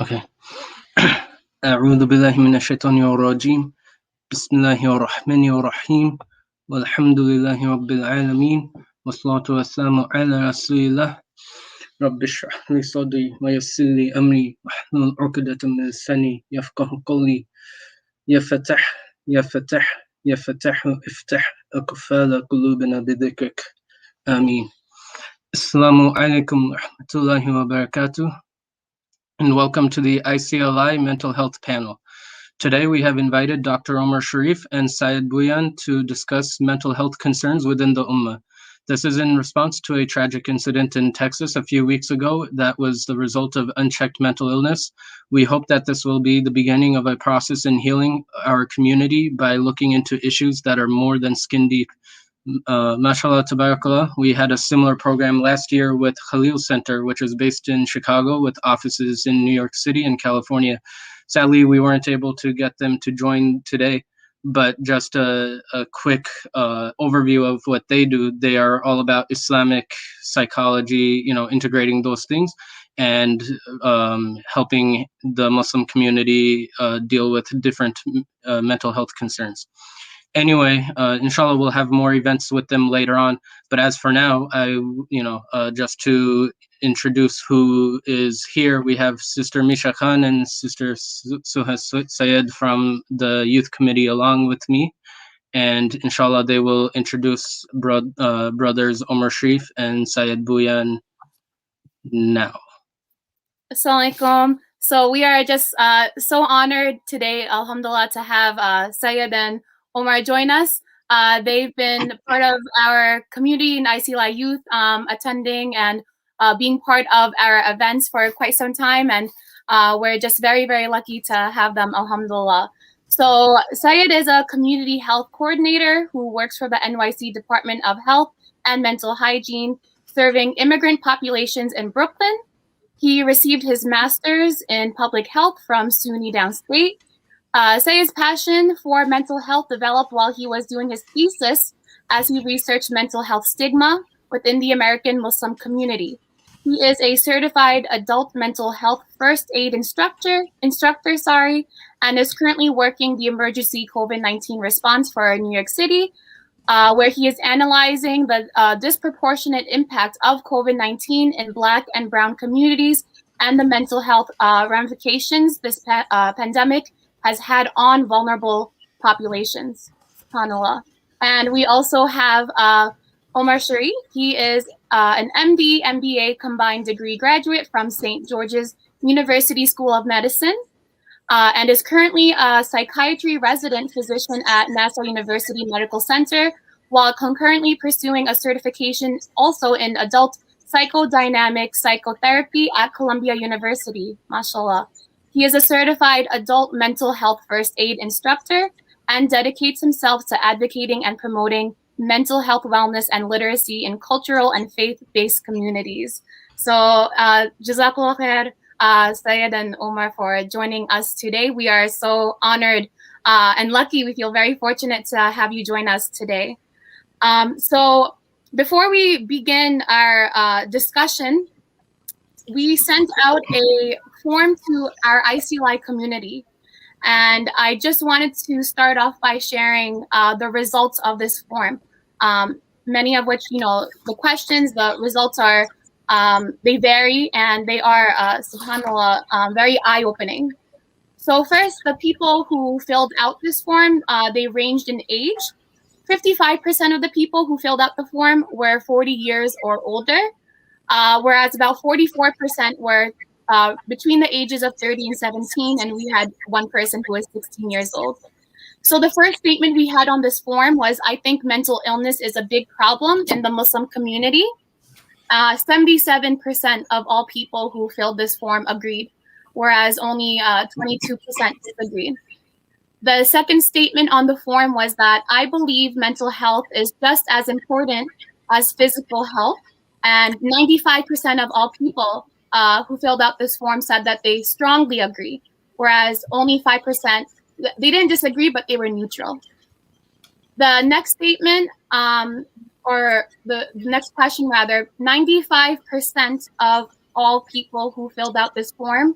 Okay. أعوذ بالله من الشيطان الرجيم. بسم الله الرحمن الرحيم. والحمد لله رب العالمين. والصلاة والسلام على رسول الله. رب اشرح لي صدري ويسر لي أمري واحلل عقدة من لساني يفقه قولي. يا فتح يا فتح يا فتح افتح أقفال قلوبنا بذكرك. آمين. Assalamu alaikum wa rahmatullahi wa barakatuh, and welcome to the ICLI Mental Health Panel. Today we have invited Dr. Omar Shareef and Syed Bhuiyan to discuss mental health concerns within the Ummah. This is in response to a tragic incident in Texas a few weeks ago that was the result of unchecked mental illness. We hope that this will be the beginning of a process in healing our community by looking into issues that are more than skin deep. Mashallah, tabarakallah, we had a similar program last year with Khalil Center, which is based in Chicago with offices in New York City and California. Sadly, we weren't able to get them to join today, but just a quick overview of what they do. They are all about Islamic psychology, integrating those things and helping the Muslim community deal with different mental health concerns. Anyway, inshallah, we'll have more events with them later on. But as for now, just to introduce who is here, we have Sister Misha Khan and Sister Suha Sayed from the youth committee along with me. And inshallah, they will introduce brothers Omar Shareef and Syed Bhuiyan now. Assalamu alaikum. So we are just so honored today, alhamdulillah, to have Syed and Omar join us. They've been part of our community in ICLI Youth, attending and being part of our events for quite some time. And we're just very, very lucky to have them, alhamdulillah. So Syed is a community health coordinator who works for the NYC Department of Health and Mental Hygiene, serving immigrant populations in Brooklyn. He received his master's in public health from SUNY Downstate. Sayed's passion for mental health developed while he was doing his thesis as he researched mental health stigma within the American Muslim community. He is a certified adult mental health first aid instructor, and is currently working the emergency COVID-19 response for New York City, where he is analyzing the disproportionate impact of COVID-19 in Black and Brown communities and the mental health ramifications this pandemic has had on vulnerable populations. SubhanAllah. And we also have Omar Shareef. He is an MD, MBA combined degree graduate from St. George's University School of Medicine, and is currently a psychiatry resident physician at Nassau University Medical Center, while concurrently pursuing a certification also in adult psychodynamic psychotherapy at Columbia University, mashallah. He is a certified adult mental health first aid instructor and dedicates himself to advocating and promoting mental health wellness and literacy in cultural and faith-based communities. So, Jazakallah khair, Syed and Omar, for joining us today. We are so honored and lucky. We feel very fortunate to have you join us today. So before we begin our discussion, we sent out a form to our ICLI community. And I just wanted to start off by sharing the results of this form. Many of which, the questions, the results are, they vary and they are, subhanAllah, very eye-opening. So first, the people who filled out this form, they ranged in age. 55% of the people who filled out the form were 40 years or older, whereas about 44% were between the ages of 30 and 17, and we had one person who was 16 years old. So the first statement we had on this form was, I think mental illness is a big problem in the Muslim community. 77% of all people who filled this form agreed, whereas only 22% disagreed. The second statement on the form was that I believe mental health is just as important as physical health, and 95% of all people who filled out this form said that they strongly agree, whereas only 5%, they didn't disagree, but they were neutral. The next statement, or the next question rather, 95% of all people who filled out this form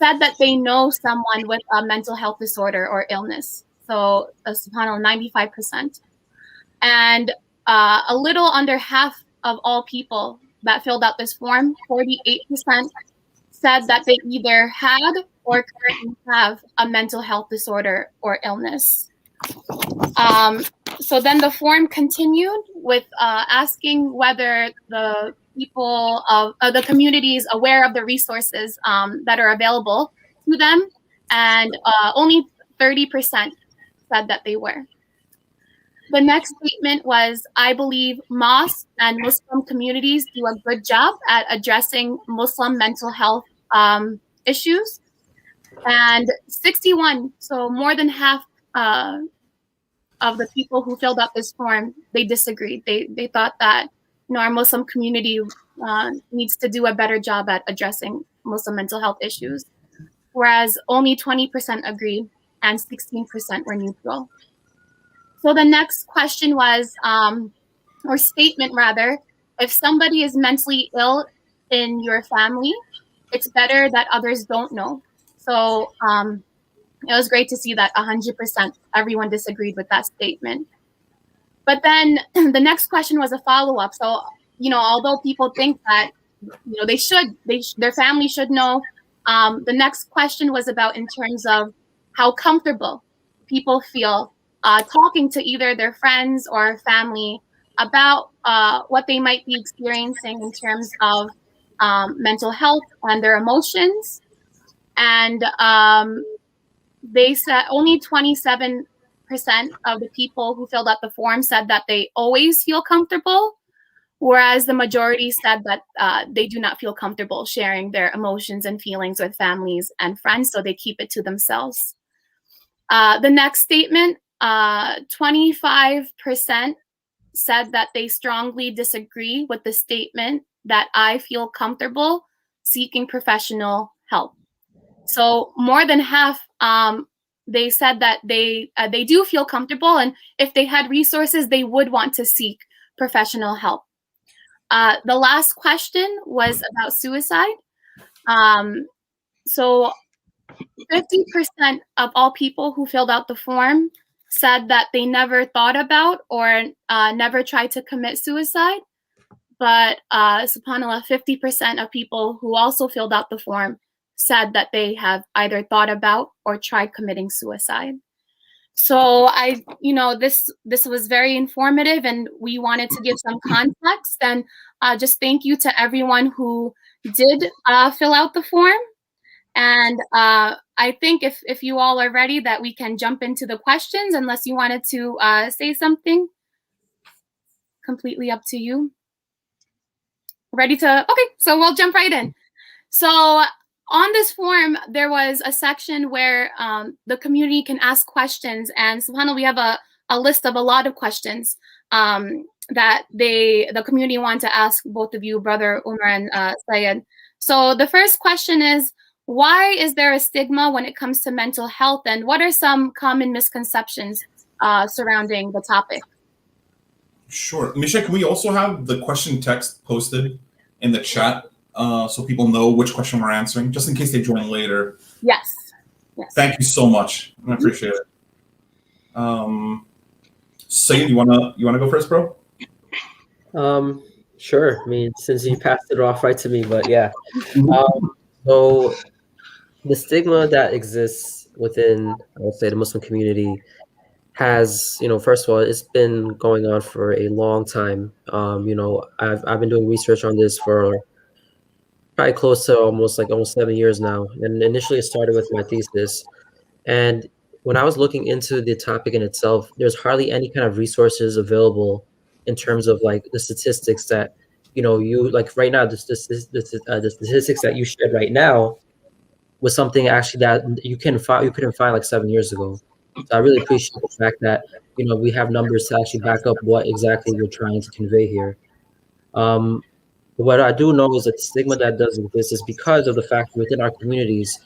said that they know someone with a mental health disorder or illness. So, subhanAllah, 95%. And a little under half of all people that filled out this form, 48%, said that they either had or currently have a mental health disorder or illness. So then the form continued with asking whether the people of the community is aware of the resources that are available to them, and only 30% said that they were. The next statement was, I believe mosques and Muslim communities do a good job at addressing Muslim mental health issues. And 61, so more than half of the people who filled out this form, they disagreed. They thought that, you know, our Muslim community needs to do a better job at addressing Muslim mental health issues, whereas only 20% agreed and 16% were neutral. So the next question was, or statement rather, if somebody is mentally ill in your family, it's better that others don't know. So it was great to see that 100% everyone disagreed with that statement. But then the next question was a follow-up. So, you know, although people think that, you know, their family should know, the next question was about in terms of how comfortable people feel talking to either their friends or family about what they might be experiencing in terms of mental health and their emotions. And they said only 27% of the people who filled out the form said that they always feel comfortable, whereas the majority said that they do not feel comfortable sharing their emotions and feelings with families and friends, so they keep it to themselves. The next statement, 25% said that they strongly disagree with the statement that I feel comfortable seeking professional help. So more than half, they said that they do feel comfortable, and if they had resources, they would want to seek professional help. The last question was about suicide. So 50% of all people who filled out the form said that they never thought about or never tried to commit suicide. But subhanAllah, 50% of people who also filled out the form said that they have either thought about or tried committing suicide. So this was very informative, and we wanted to give some context, and just thank you to everyone who did fill out the form. And I think if you all are ready, that we can jump into the questions, unless you wanted to say something. Completely up to you. Ready to? Okay, so we'll jump right in. So on this form, there was a section where the community can ask questions, and subhanAllah, we have a list of a lot of questions that the community want to ask both of you, Brother Umar and Syed. So the first question is, why is there a stigma when it comes to mental health, and what are some common misconceptions surrounding the topic? Sure. Misha, can we also have the question text posted in the chat so people know which question we're answering, just in case they join later? Yes. Thank you so much. I appreciate it. Saeed, you wanna go first, bro? Sure. I mean, since you passed it off right to me, but yeah. So the stigma that exists within, I would say, the Muslim community has, first of all, it's been going on for a long time. I've been doing research on this for probably close to almost 7 years now. And initially it started with my thesis. And when I was looking into the topic in itself, there's hardly any kind of resources available in terms of the statistics that, you right now, the statistics that you shared right now was something actually that you couldn't find 7 years ago. So I really appreciate the fact that, we have numbers to actually back up what exactly we're trying to convey here. What I do know is that the stigma that does exist is because of the fact that within our communities,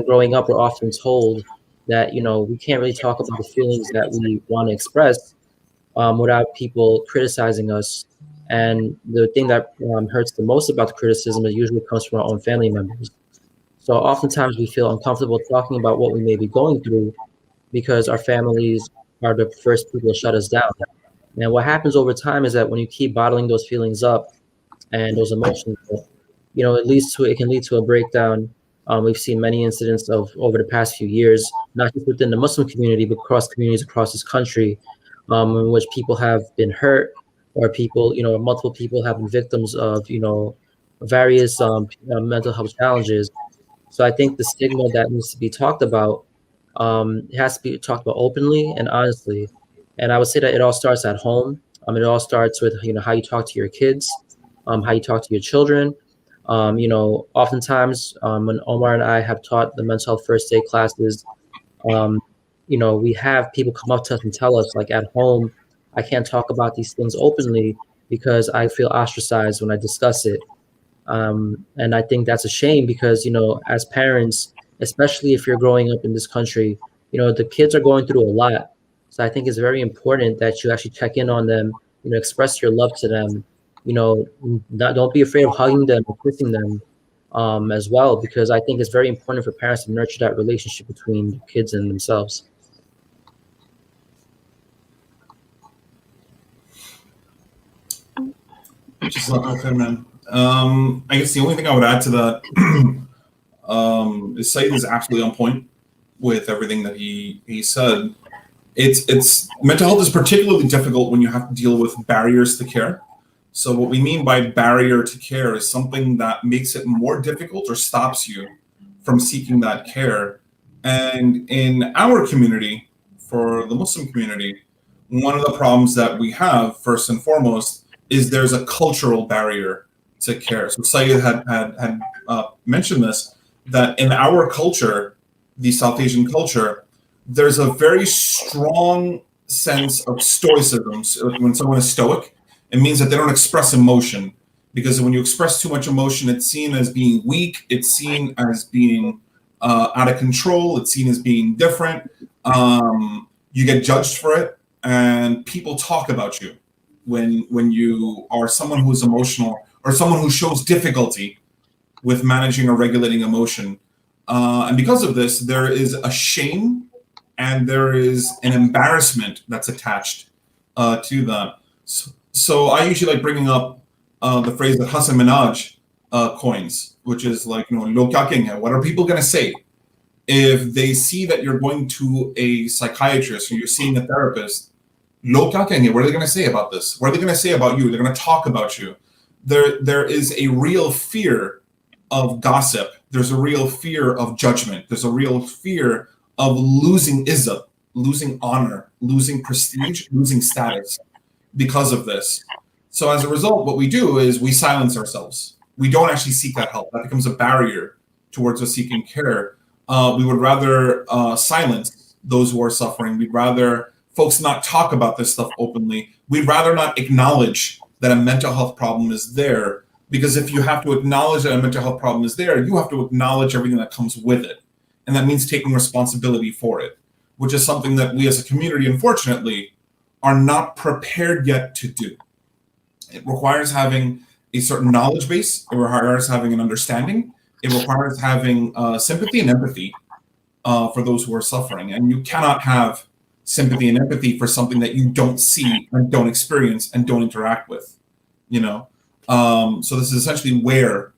growing up, we're often told that, we can't really talk about the feelings that we want to express without people criticizing us. And the thing that hurts the most about the criticism is usually comes from our own family members. So oftentimes we feel uncomfortable talking about what we may be going through because our families are the first people to shut us down. And what happens over time is that when you keep bottling those feelings up and those emotions, it can lead to a breakdown. We've seen many incidents of over the past few years, not just within the Muslim community, but across communities across this country, in which people have been hurt, or multiple people have been victims of, various mental health challenges. So I think the stigma that needs to be talked about, it has to be talked about openly and honestly. And I would say that it all starts at home. It all starts with how you talk to your kids, how you talk to your children. Oftentimes when Omar and I have taught the mental health first aid classes, um, we have people come up to us and tell us, like, at home, I can't talk about these things openly because I feel ostracized when I discuss it. And I think that's a shame because, as parents, especially if you're growing up in this country, the kids are going through a lot. So I think it's very important that you actually check in on them, express your love to them, don't be afraid of hugging them and kissing them as well, because I think it's very important for parents to nurture that relationship between the kids and themselves. Okay, man. I guess the only thing I would add to that is Said is absolutely on point with everything that he said. It's mental health is particularly difficult when you have to deal with barriers to care. So what we mean by barrier to care is something that makes it more difficult or stops you from seeking that care. And in our community, for the Muslim community, one of the problems that we have, first and foremost, is there's a cultural barrier to care. So Syed had mentioned this, that in our culture, the South Asian culture, there's a very strong sense of stoicism. So when someone is stoic, it means that they don't express emotion, because when you express too much emotion, it's seen as being weak. It's seen as being out of control. It's seen as being different. You get judged for it, and people talk about you when you are someone who is emotional or someone who shows difficulty with managing or regulating emotion. And because of this, there is a shame and there is an embarrassment that's attached to that. So I usually like bringing up the phrase that Hassan Minhaj coins, which is like, "Log kya kenge?" What are people going to say if they see that you're going to a psychiatrist or you're seeing a therapist? Log kya kenge? What are they going to say about this? What are they going to say about you? They're going to talk about you. There is a real fear of gossip. There's a real fear of judgment. There's a real fear of losing izzat, losing honor, losing prestige, losing status because of this. So as a result, what we do is we silence ourselves. We don't actually seek that help. That becomes a barrier towards us seeking care. We would rather silence those who are suffering. We'd rather folks not talk about this stuff openly. We'd rather not acknowledge that a mental health problem is there, because if you have to acknowledge that a mental health problem is there, you have to acknowledge everything that comes with it. And that means taking responsibility for it, which is something that we as a community, unfortunately, are not prepared yet to do. It requires having a certain knowledge base. It requires having an understanding. It requires having sympathy and empathy for those who are suffering. And you cannot have sympathy and empathy for something that you don't see and don't experience and don't interact with, So this is essentially where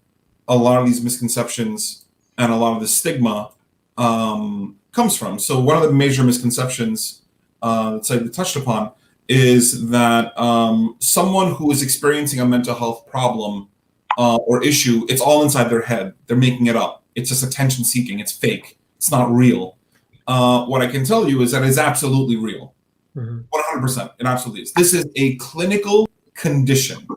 a lot of these misconceptions and a lot of the stigma comes from. So one of the major misconceptions that I touched upon is that someone who is experiencing a mental health problem or issue, it's all inside their head. They're making it up. It's just attention seeking. It's fake. It's not real. What I can tell you is that it's absolutely real. 100%. It absolutely is. This is a clinical condition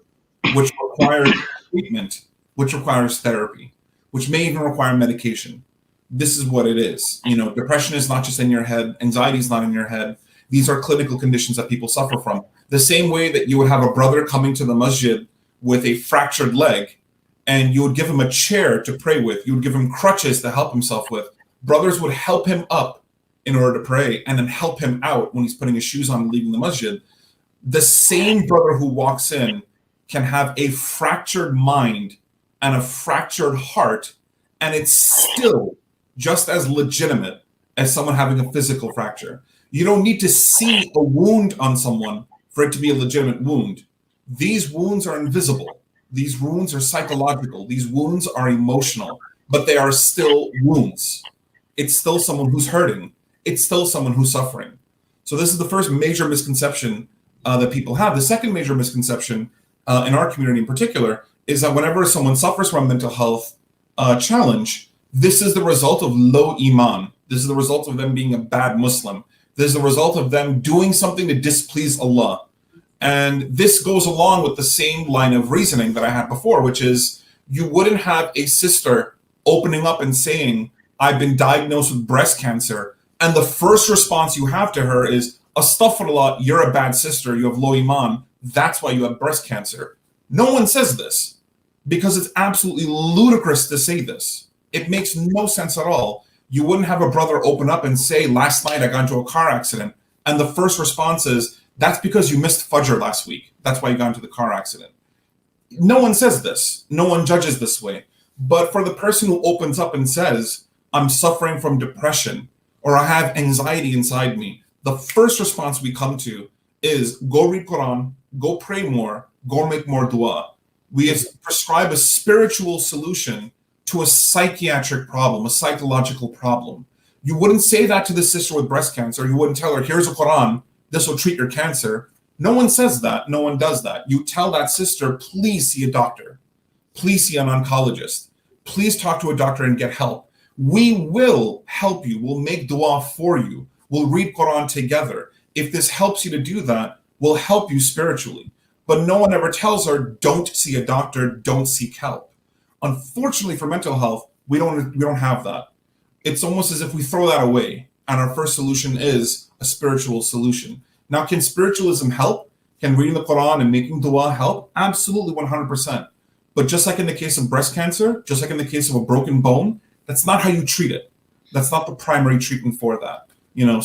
which requires treatment, which requires therapy, which may even require medication. This is what it is. Depression is not just in your head. Anxiety is not in your head. These are clinical conditions that people suffer from. The same way that you would have a brother coming to the masjid with a fractured leg, and you would give him a chair to pray with. You would give him crutches to help himself with. Brothers would help him up in order to pray and then help him out when he's putting his shoes on and leaving the masjid. The same brother who walks in can have a fractured mind and a fractured heart and it's still just as legitimate as someone having a physical fracture. You don't need to see a wound on someone for it to be a legitimate wound. These wounds are invisible. These wounds are psychological. These wounds are emotional, but they are still wounds. It's still someone who's hurting. It's still someone who's suffering. So this is the first major misconception that people have. The second major misconception in our community in particular is that whenever someone suffers from a mental health challenge, this is the result of low iman. This is the result of them being a bad Muslim. This is the result of them doing something to displease Allah. And this goes along with the same line of reasoning that I had before, which is you wouldn't have a sister opening up and saying, I've been diagnosed with breast cancer. And the first response you have to her is, Astaghfirullah, you're a bad sister, you have low iman, that's why you have breast cancer. No one says this because it's absolutely ludicrous to say this. It makes no sense at all. You wouldn't have a brother open up and say, last night I got into a car accident. And the first response is, that's because you missed Fajr last week. That's why you got into the car accident. No one says this. No one judges this way. But for the person who opens up and says, I'm suffering from depression or I have anxiety inside me, the first response we come to is go read Quran, go pray more, go make more dua. We prescribe a spiritual solution to a psychiatric problem, a psychological problem. You wouldn't say that to the sister with breast cancer. You wouldn't tell her, here's a Quran, this will treat your cancer. No one says that. No one does that. You tell that sister, please see a doctor. Please see an oncologist. Please talk to a doctor and get help. We will help you. We'll make dua for you. We'll read Quran together. If this helps you to do that, we'll help you spiritually. But no one ever tells her, don't see a doctor, don't seek help. Unfortunately for mental health, we don't have that. It's almost as if we throw that away. And our first solution is a spiritual solution. Now, can spiritualism help? Can reading the Quran and making dua help? Absolutely, 100%. But just like in the case of breast cancer, just like in the case of a broken bone, that's not how you treat it. That's not the primary treatment for that.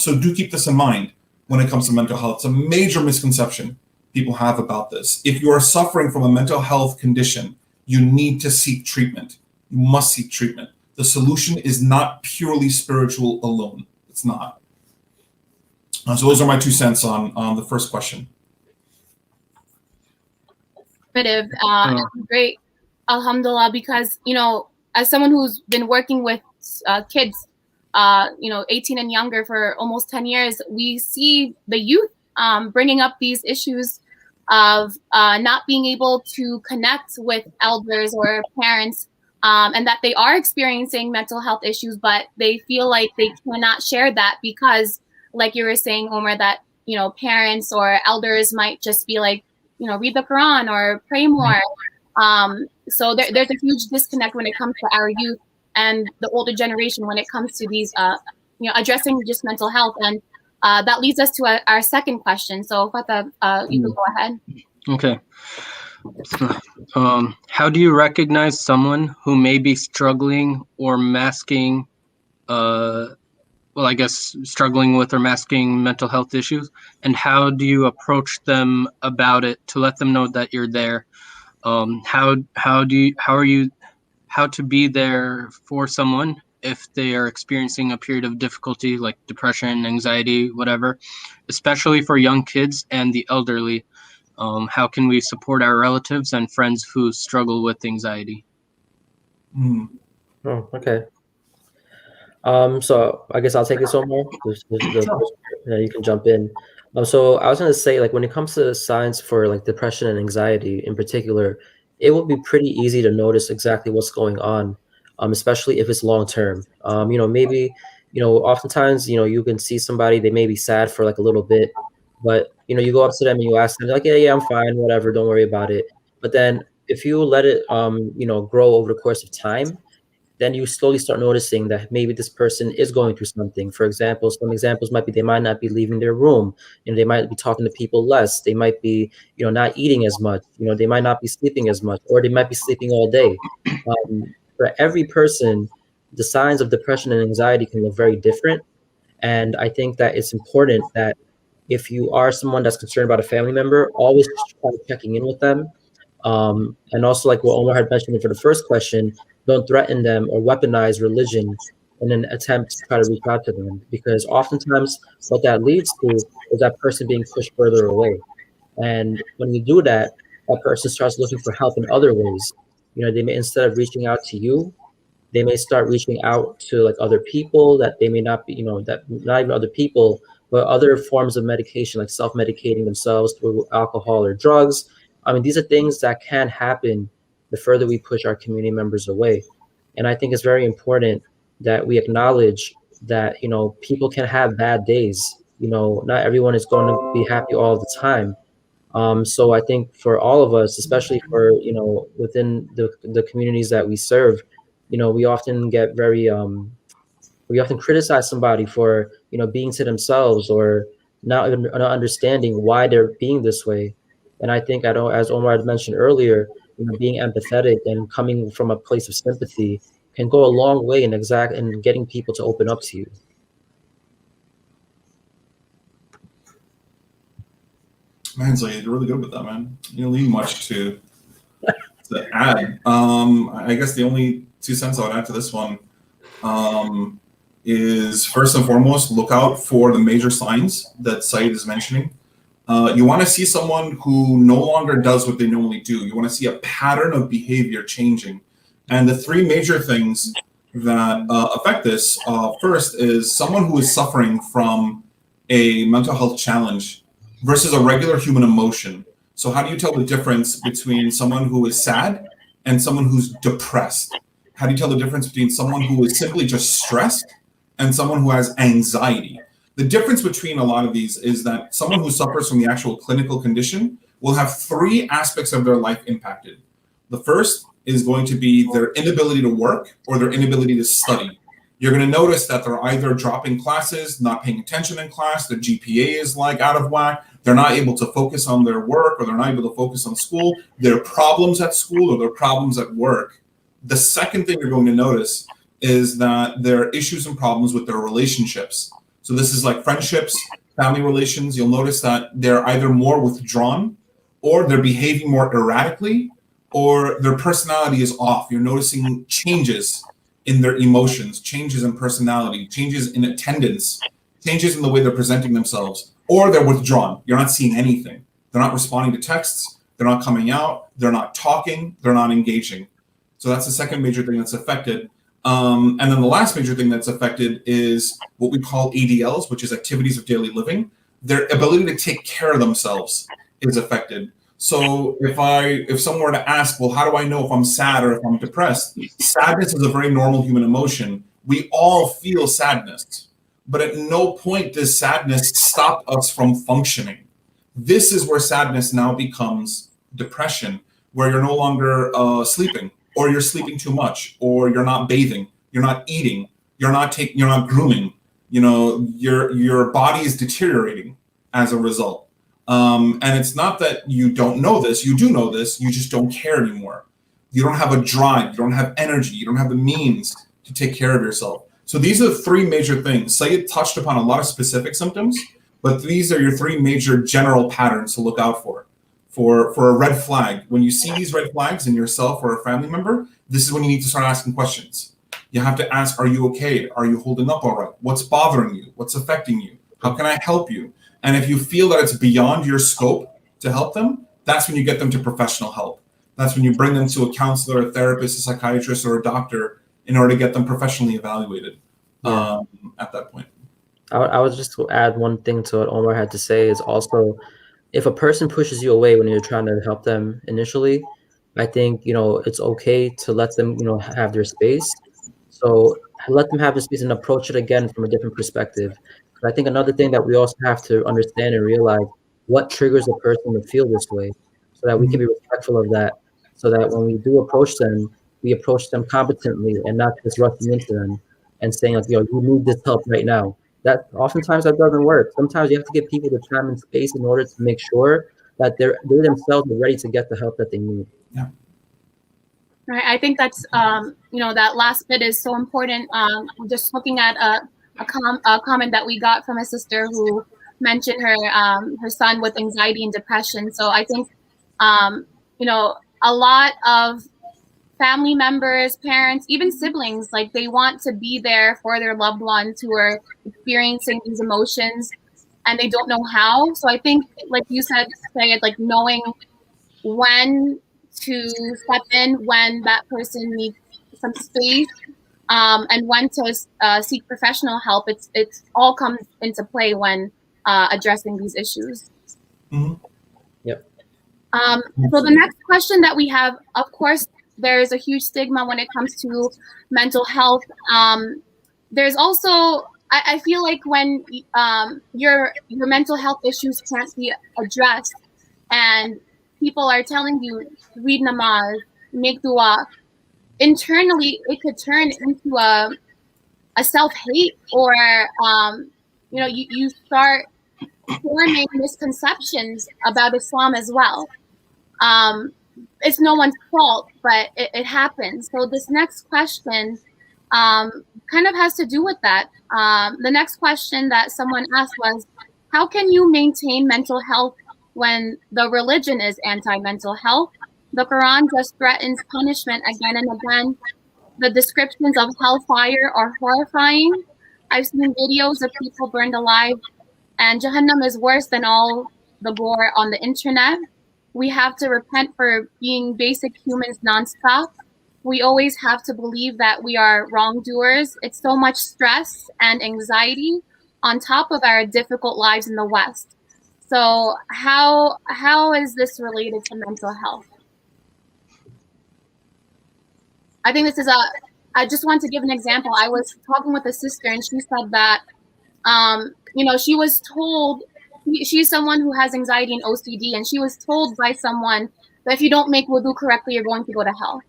So do keep this in mind when it comes to mental health. It's a major misconception people have about this. If you are suffering from a mental health condition, you need to seek treatment. You must seek treatment. The solution is not purely spiritual alone. It's not. So those are my 2 cents on the first question. Great, alhamdulillah, because as someone who's been working with kids 18 and younger for almost 10 years, we see the youth bringing up these issues of not being able to connect with elders or parents, and that they are experiencing mental health issues, but they feel like they cannot share that because, like you were saying, Omar, that parents or elders might just be like, read the Quran or pray more. So there's a huge disconnect when it comes to our youth and the older generation when it comes to these, addressing just mental health. And that leads us to our second question. So, Fatah, you can go ahead. Okay. How do you recognize someone who may be struggling or masking, struggling with or masking mental health issues? And how do you approach them about it to let them know that you're there? How to be there for someone if they are experiencing a period of difficulty like depression, anxiety, whatever, especially for young kids and the elderly. How can we support our relatives and friends who struggle with anxiety? Oh, okay. So I guess I'll take this, Omar. You can jump in. So I was going to say, like, when it comes to signs for like depression and anxiety in particular, it will be pretty easy to notice exactly what's going on, especially if it's long term. Maybe, oftentimes, you can see somebody, they may be sad for like a little bit, but, you go up to them and you ask them, like, yeah, I'm fine, whatever, don't worry about it. But then if you let it, grow over the course of time, then you slowly start noticing that maybe this person is going through something. For example, some examples might be they might not be leaving their room, they might be talking to people less. They might be, not eating as much. They might not be sleeping as much, or they might be sleeping all day. For every person, the signs of depression and anxiety can look very different. And I think that it's important that if you are someone that's concerned about a family member, always try checking in with them. And also, like what Omar had mentioned for the first question, don't threaten them or weaponize religion in an attempt to try to reach out to them, because oftentimes what that leads to is that person being pushed further away. And when you do that, that person starts looking for help in other ways. They may, instead of reaching out to you, they may start reaching out to like other people that they may not be, that not even other people, but other forms of medication, like self-medicating themselves through alcohol or drugs. I mean, these are things that can happen the further we push our community members away. And I think it's very important that we acknowledge that, people can have bad days. Not everyone is going to be happy all the time. So I think for all of us, especially for, within the communities that we serve, we often get very, we often criticize somebody for, being to themselves or not even not understanding why they're being this way. And I think, as Omar had mentioned earlier, being empathetic and coming from a place of sympathy can go a long way in getting people to open up to you. Man, so you're really good with that, man. You don't need much to add. I guess the only 2 cents I would add to this one is, first and foremost, look out for the major signs that Said is mentioning. You want to see someone who no longer does what they normally do. You want to see a pattern of behavior changing. And the 3 major things that affect this, first is someone who is suffering from a mental health challenge versus a regular human emotion. So how do you tell the difference between someone who is sad and someone who's depressed? How do you tell the difference between someone who is simply just stressed and someone who has anxiety? The difference between a lot of these is that someone who suffers from the actual clinical condition will have 3 aspects of their life impacted. The first is going to be their inability to work or their inability to study. You're going to notice that they're either dropping classes, not paying attention in class, their GPA is like out of whack, they're not able to focus on their work, or they're not able to focus on school, their problems at school or their problems at work. The second thing you're going to notice is that there are issues and problems with their relationships. So this is like friendships, family relations. You'll notice that they're either more withdrawn, or they're behaving more erratically, or their personality is off. You're noticing changes in their emotions, changes in personality, changes in attendance, changes in the way they're presenting themselves, or they're withdrawn. You're not seeing anything. They're not responding to texts. They're not coming out. They're not talking. They're not engaging. So that's the second major thing that's affected. And then the last major thing that's affected is what we call ADLs, which is activities of daily living. Their ability to take care of themselves is affected. So if someone were to ask, well, how do I know if I'm sad or if I'm depressed? Sadness is a very normal human emotion. We all feel sadness, but at no point does sadness stop us from functioning. This is where sadness now becomes depression, where you're no longer sleeping, or you're sleeping too much, or you're not bathing, you're not eating, you're not grooming. Your body is deteriorating as a result. And it's not that you don't know this, you do know this, you just don't care anymore. You don't have a drive, you don't have energy, you don't have the means to take care of yourself. So these are the 3 major things. Sayed touched upon a lot of specific symptoms, but these are your 3 major general patterns to look out for a red flag. When you see these red flags in yourself or a family member, this is when you need to start asking questions. You have to ask, are you okay? Are you holding up all right? What's bothering you? What's affecting you? How can I help you? And if you feel that it's beyond your scope to help them, that's when you get them to professional help. That's when you bring them to a counselor, a therapist, a psychiatrist, or a doctor in order to get them professionally evaluated at that point. I would just add one thing to what Omar had to say is also, if a person pushes you away when you're trying to help them initially, I think, it's okay to let them, have their space. So let them have the space and approach it again from a different perspective. I think another thing that we also have to understand and realize what triggers a person to feel this way, so that we can be respectful of that, so that when we do approach them, we approach them competently and not just rushing into them and saying like, you need this help right now. That oftentimes that doesn't work. Sometimes you have to give people the time and space in order to make sure that they themselves are ready to get the help that they need. Yeah. Right. I think that's that last bit is so important. Just looking at a comment that we got from a sister who mentioned her son with anxiety and depression. So I think a lot of family members, parents, even siblings, like they want to be there for their loved ones who are experiencing these emotions and they don't know how. So I think, like you said, Sayed, like knowing when to step in, when that person needs some space, and when to seek professional help. It's all comes into play when addressing these issues. Mm-hmm. Yep. So the next question that we have, of course, there's a huge stigma when it comes to mental health. There's also, I feel like when your mental health issues can't be addressed, and people are telling you read namaz, make dua, internally it could turn into a self-hate, or you start forming misconceptions about Islam as well. It's no one's fault, but it happens. So this next question kind of has to do with that. The next question that someone asked was, how can you maintain mental health when the religion is anti-mental health? The Quran just threatens punishment again and again. The descriptions of hellfire are horrifying. I've seen videos of people burned alive, and Jahannam is worse than all the gore on the internet. We have to repent for being basic humans nonstop. We always have to believe that we are wrongdoers. It's so much stress and anxiety on top of our difficult lives in the West. So how is this related to mental health? I think this is I just want to give an example. I was talking with a sister and she said that, she was told, she's someone who has anxiety and OCD, and she was told by someone that if you don't make wudu correctly, you're going to go to hell.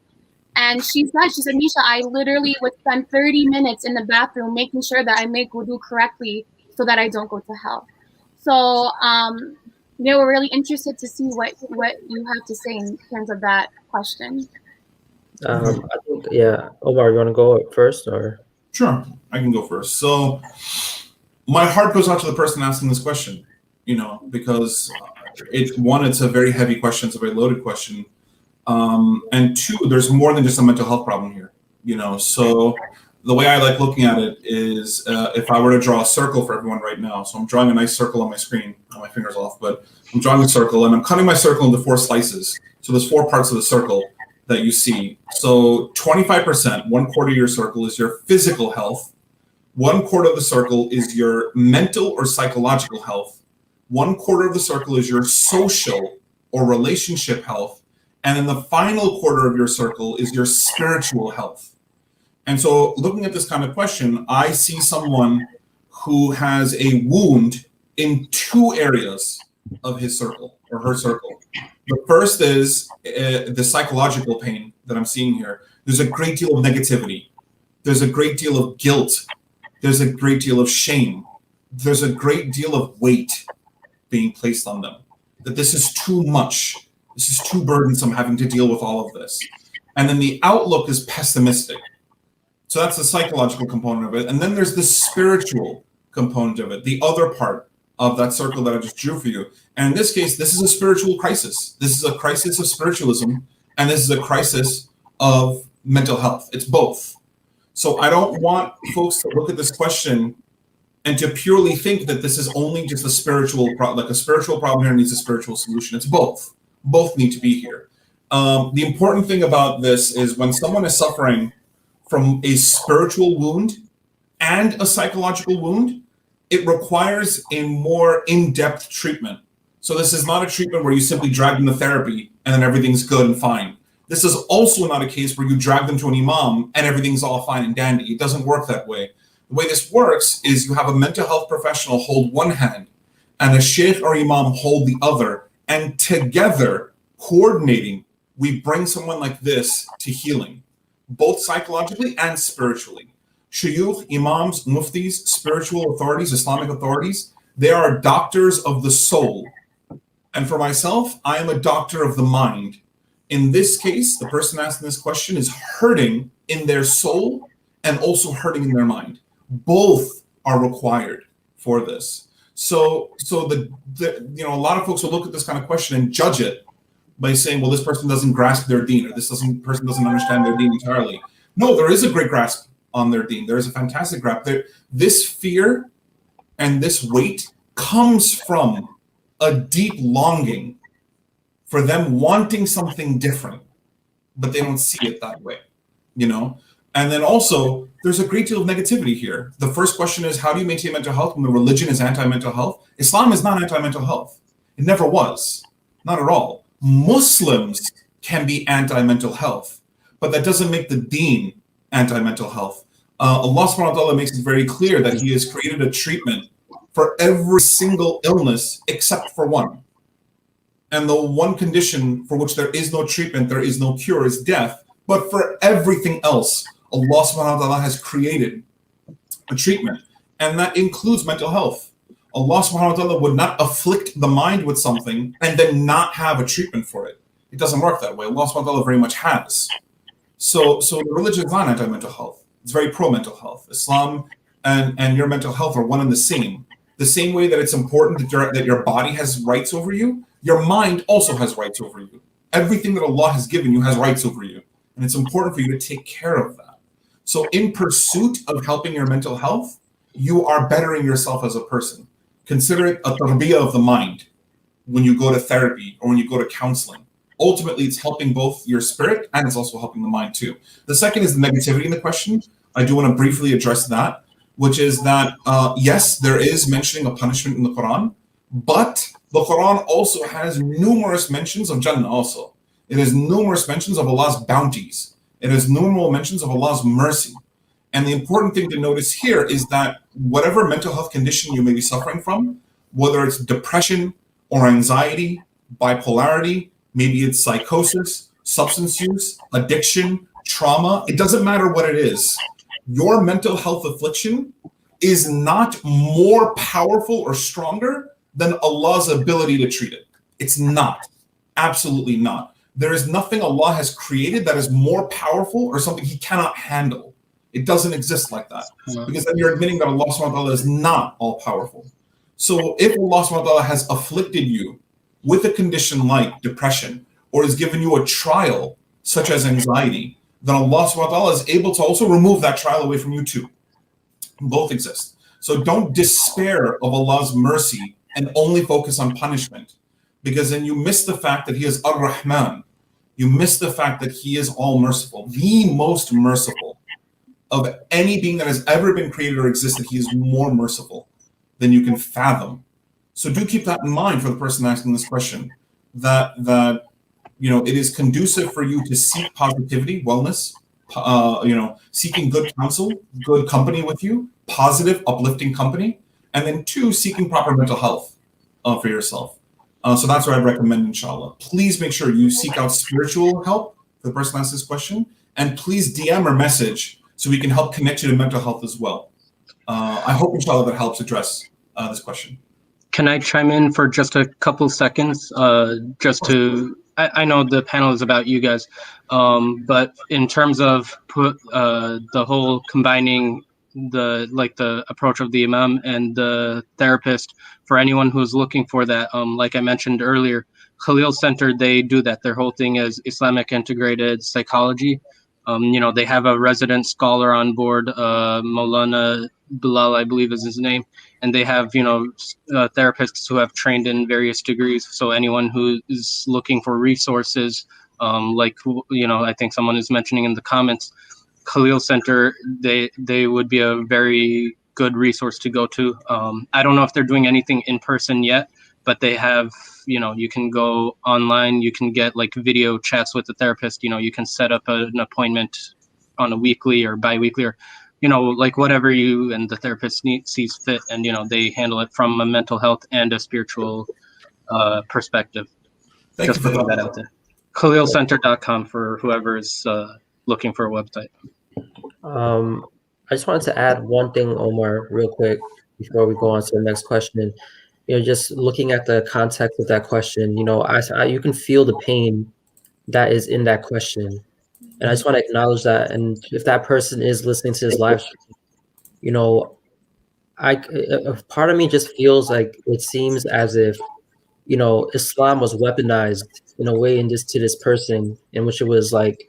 And she said, Misha, I literally would spend 30 minutes in the bathroom making sure that I make wudu correctly so that I don't go to hell. So they were really interested to see what you have to say in terms of that question. I think, yeah. Omar, you want to go first, or? Sure, I can go first. So my heart goes out to the person asking this question, because it's a very heavy question. It's a very loaded question. And two, there's more than just a mental health problem here, So the way I like looking at it is if I were to draw a circle for everyone right now. So I'm drawing a nice circle on my screen. My finger's off, but I'm drawing a circle and I'm cutting my circle into 4 slices. So there's 4 parts of the circle that you see. So 25%, 1/4 of your circle is your physical health. 1/4 of the circle is your mental or psychological health. 1/4 of the circle is your social or relationship health. And then the final 1/4 of your circle is your spiritual health. And so looking at this kind of question, I see someone who has a wound in 2 areas of his circle or her circle. The first is the psychological pain that I'm seeing here. There's a great deal of negativity. There's a great deal of guilt. There's a great deal of shame. There's a great deal of weight being placed on them. That this is too much. This is too burdensome having to deal with all of this. And then the outlook is pessimistic. So that's the psychological component of it. And then there's the spiritual component of it, the other part of that circle that I just drew for you. And in this case, this is a spiritual crisis. This is a crisis of spiritualism, and this is a crisis of mental health. It's both. So I don't want folks to look at this question and to purely think that this is only just a spiritual problem, like a spiritual problem here needs a spiritual solution. It's both. Both need to be here. The important thing about this is when someone is suffering from a spiritual wound and a psychological wound, it requires a more in-depth treatment. So this is not a treatment where you simply drag them to therapy and then everything's good and fine. This is also not a case where you drag them to an imam and everything's all fine and dandy. It doesn't work that way. The way this works is you have a mental health professional hold one hand and a sheikh or imam hold the other, and together, coordinating, we bring someone like this to healing, both psychologically and spiritually. Shuyukh, imams, muftis, spiritual authorities, Islamic authorities, they are doctors of the soul. And for myself, I am a doctor of the mind. In this case, the person asking this question is hurting in their soul and also hurting in their mind. Both are required for this. So a lot of folks will look at this kind of question and judge it by saying, well, this person doesn't grasp their deen, or this person doesn't understand their deen entirely. No, there is a great grasp on their deen. There is a fantastic grasp. This fear and this weight comes from a deep longing for them wanting something different, but they don't see it that way, you know? And then also, there's a great deal of negativity here. The first question is, how do you maintain mental health when the religion is anti-mental health? Islam is not anti-mental health. It never was, not at all. Muslims can be anti-mental health, but that doesn't make the deen anti-mental health. Allah subhanahu wa ta'ala makes it very clear that He has created a treatment for every single illness except for one. And the one condition for which there is no treatment, there is no cure, is death. But for everything else, Allah subhanahu wa ta'ala has created a treatment. And that includes mental health. Allah subhanahu wa ta'ala would not afflict the mind with something and then not have a treatment for it. It doesn't work that way. Allah subhanahu wa ta'ala very much has. So the religion is not anti-mental health. It's very pro-mental health. Islam and your mental health are one and the same. The same way that it's important that your body has rights over you, your mind also has rights over you. Everything that Allah has given you has rights over you. And it's important for you to take care of that. So in pursuit of helping your mental health, you are bettering yourself as a person. Consider it a tarbiyah of the mind when you go to therapy or when you go to counseling. Ultimately, it's helping both your spirit and it's also helping the mind too. The second is the negativity in the question. I do want to briefly address that, which is that, yes, there is mentioning of punishment in the Quran, but the Quran also has numerous mentions of Jannah also. It has numerous mentions of Allah's bounties. It has numerous mentions of Allah's mercy. And the important thing to notice here is that whatever mental health condition you may be suffering from, whether it's depression or anxiety, bipolarity, maybe it's psychosis, substance use, addiction, trauma, it doesn't matter what it is. Your mental health affliction is not more powerful or stronger than Allah's ability to treat it. It's not. Absolutely not. There is nothing Allah has created that is more powerful or something He cannot handle. It doesn't exist like that. Because then you're admitting that Allah subhanahu wa ta'ala is not all powerful. So if Allah subhanahu wa ta'ala has afflicted you with a condition like depression, or has given you a trial such as anxiety, then Allah subhanahu wa ta'ala is able to also remove that trial away from you too. Both exist. So don't despair of Allah's mercy and only focus on punishment, because then you miss the fact that He is Ar-Rahman. You miss the fact that He is all merciful, the most merciful of any being that has ever been created or existed. He is more merciful than you can fathom. So do keep that in mind for the person asking this question, that it is conducive for you to seek positivity, wellness, seeking good counsel, good company with you, positive, uplifting company, and then 2, seeking proper mental health for yourself. So that's what I'd recommend, inshallah. Please make sure you seek out spiritual help for the person asking this question, and please DM or message so we can help connect you to mental health as well. I hope, inshallah, that helps address this question. Can I chime in for just a couple seconds? I know the panel is about you guys, but in terms of the whole combining the approach of the imam and the therapist, for anyone who's looking for that, like I mentioned earlier, Khalil Center, they do that. Their whole thing is Islamic integrated psychology. They have a resident scholar on board, Maulana Bilal, I believe is his name, and they have, therapists who have trained in various degrees. So anyone who is looking for resources, I think someone is mentioning in the comments, Khalil Center, they would be a very good resource to go to. I don't know if they're doing anything in person yet, but they have, you can go online, you can get like video chats with the therapist, you can set up an appointment on a weekly or bi-weekly or, whatever you and the therapist sees fit. And, they handle it from a mental health and a spiritual perspective. Thank you for that out there. KhalilCenter.com for whoever is looking for a website. I just wanted to add one thing, Omar, real quick, before we go on to the next question. Just looking at the context of that question, you can feel the pain that is in that question. And I just want to acknowledge that. And if that person is listening to this live stream, a part of me just feels like it seems as if, Islam was weaponized in a way to this person, in which it was like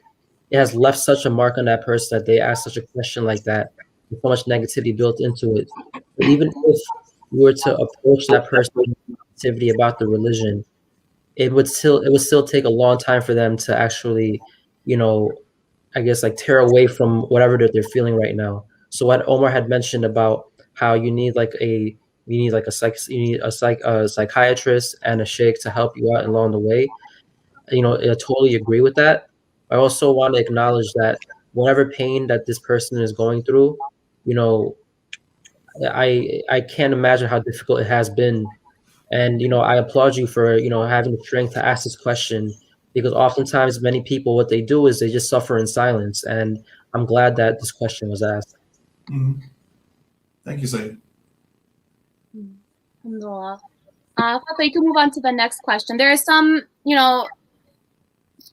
it has left such a mark on that person that they ask such a question like that, with so much negativity built into it. But even if you were to approach that person with negativity about the religion, it would still take a long time for them to actually, you know, I guess like tear away from whatever that they're feeling right now. So what Omar had mentioned about how you need a psychiatrist and a sheikh to help you out along the way. You know, I totally agree with that. I also want to acknowledge that whatever pain that this person is going through, you know, I can't imagine how difficult it has been. And, you know, I applaud you for, you know, having the strength to ask this question, because oftentimes many people, what they do is they just suffer in silence. And I'm glad that this question was asked. Mhm. Thank you, Saeed. Alhamdulillah. Fatha, you can move on to the next question. There are some, you know,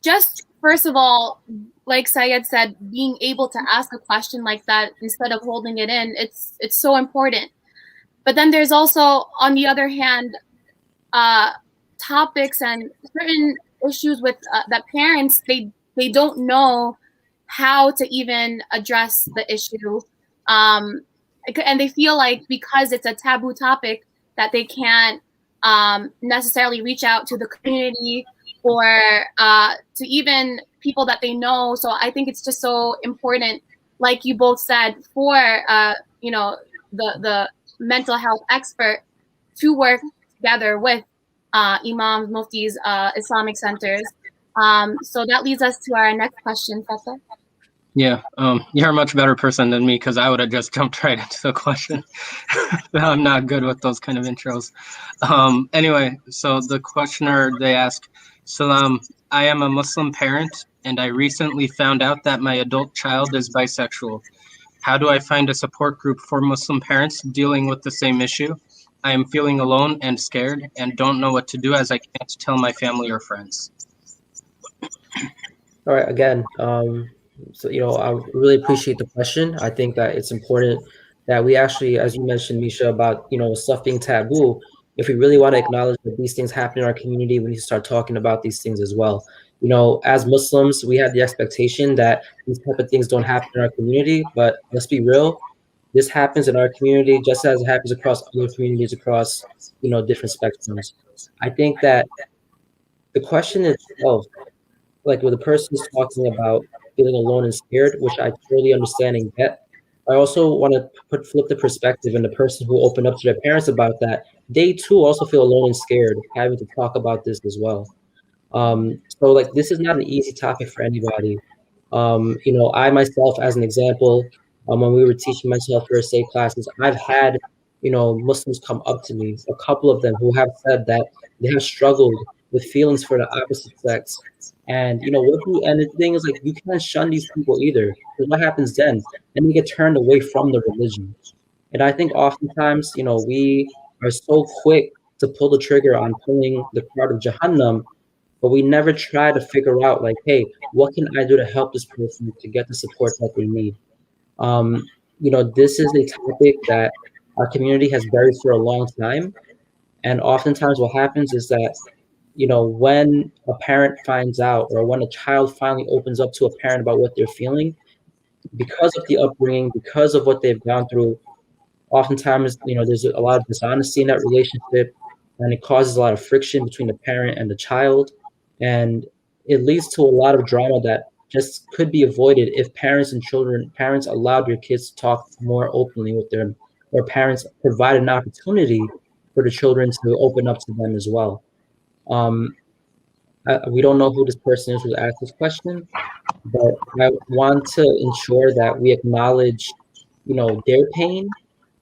just first of all, like Syed said, being able to ask a question like that instead of holding it in, it's so important. But then there's also, on the other hand, topics and certain issues with that parents they don't know how to even address the issue, and they feel like because it's a taboo topic that they can't necessarily reach out to the community or to even people that they know. So I think it's just so important, like you both said, for you know, the mental health expert to work together with imams, muftis, Islamic centers. So that leads us to our next question, Fatha. Yeah, you're a much better person than me, because I would have just jumped right into the question. I'm not good with those kind of intros. Anyway, so the questioner, they ask, Salam, I am a Muslim parent, and I recently found out that my adult child is bisexual. How do I find a support group for Muslim parents dealing with the same issue? I am feeling alone and scared and don't know what to do, as I can't tell my family or friends. All right, again, so, you know, I really appreciate the question. I think that it's important that we actually, as you mentioned, Misha, about, you know, stuff being taboo, if we really want to acknowledge that these things happen in our community, we need to start talking about these things as well. You know, as Muslims, we have the expectation that these type of things don't happen in our community, but let's be real, this happens in our community just as it happens across other communities across, you know, different spectrums. I think that the question itself, like when the person is talking about feeling alone and scared, which I totally understand and get, I also want to flip the perspective, and the person who opened up to their parents about that, they too also feel alone and scared having to talk about this as well. So like this is not an easy topic for anybody. You know, I myself, as an example, when we were teaching mental health first aid classes, I've had, you know, Muslims come up to me, a couple of them who have said that they have struggled with feelings for the opposite sex. And you know and the thing is, like, you can't shun these people either. Because what happens then? Then they get turned away from the religion. And I think oftentimes, you know, we are so quick to pull the trigger on pulling the card of Jahannam, but we never try to figure out, like, hey, what can I do to help this person to get the support that they need? You know, this is a topic that our community has buried for a long time. And oftentimes what happens is that, you know, when a parent finds out, or when a child finally opens up to a parent about what they're feeling, because of the upbringing, because of what they've gone through, oftentimes, you know, there's a lot of dishonesty in that relationship, and it causes a lot of friction between the parent and the child, and it leads to a lot of drama that just could be avoided if parents allowed their kids to talk more openly with them, or parents provide an opportunity for the children to open up to them as well. We don't know who this person is who asked this question, but I want to ensure that we acknowledge, you know, their pain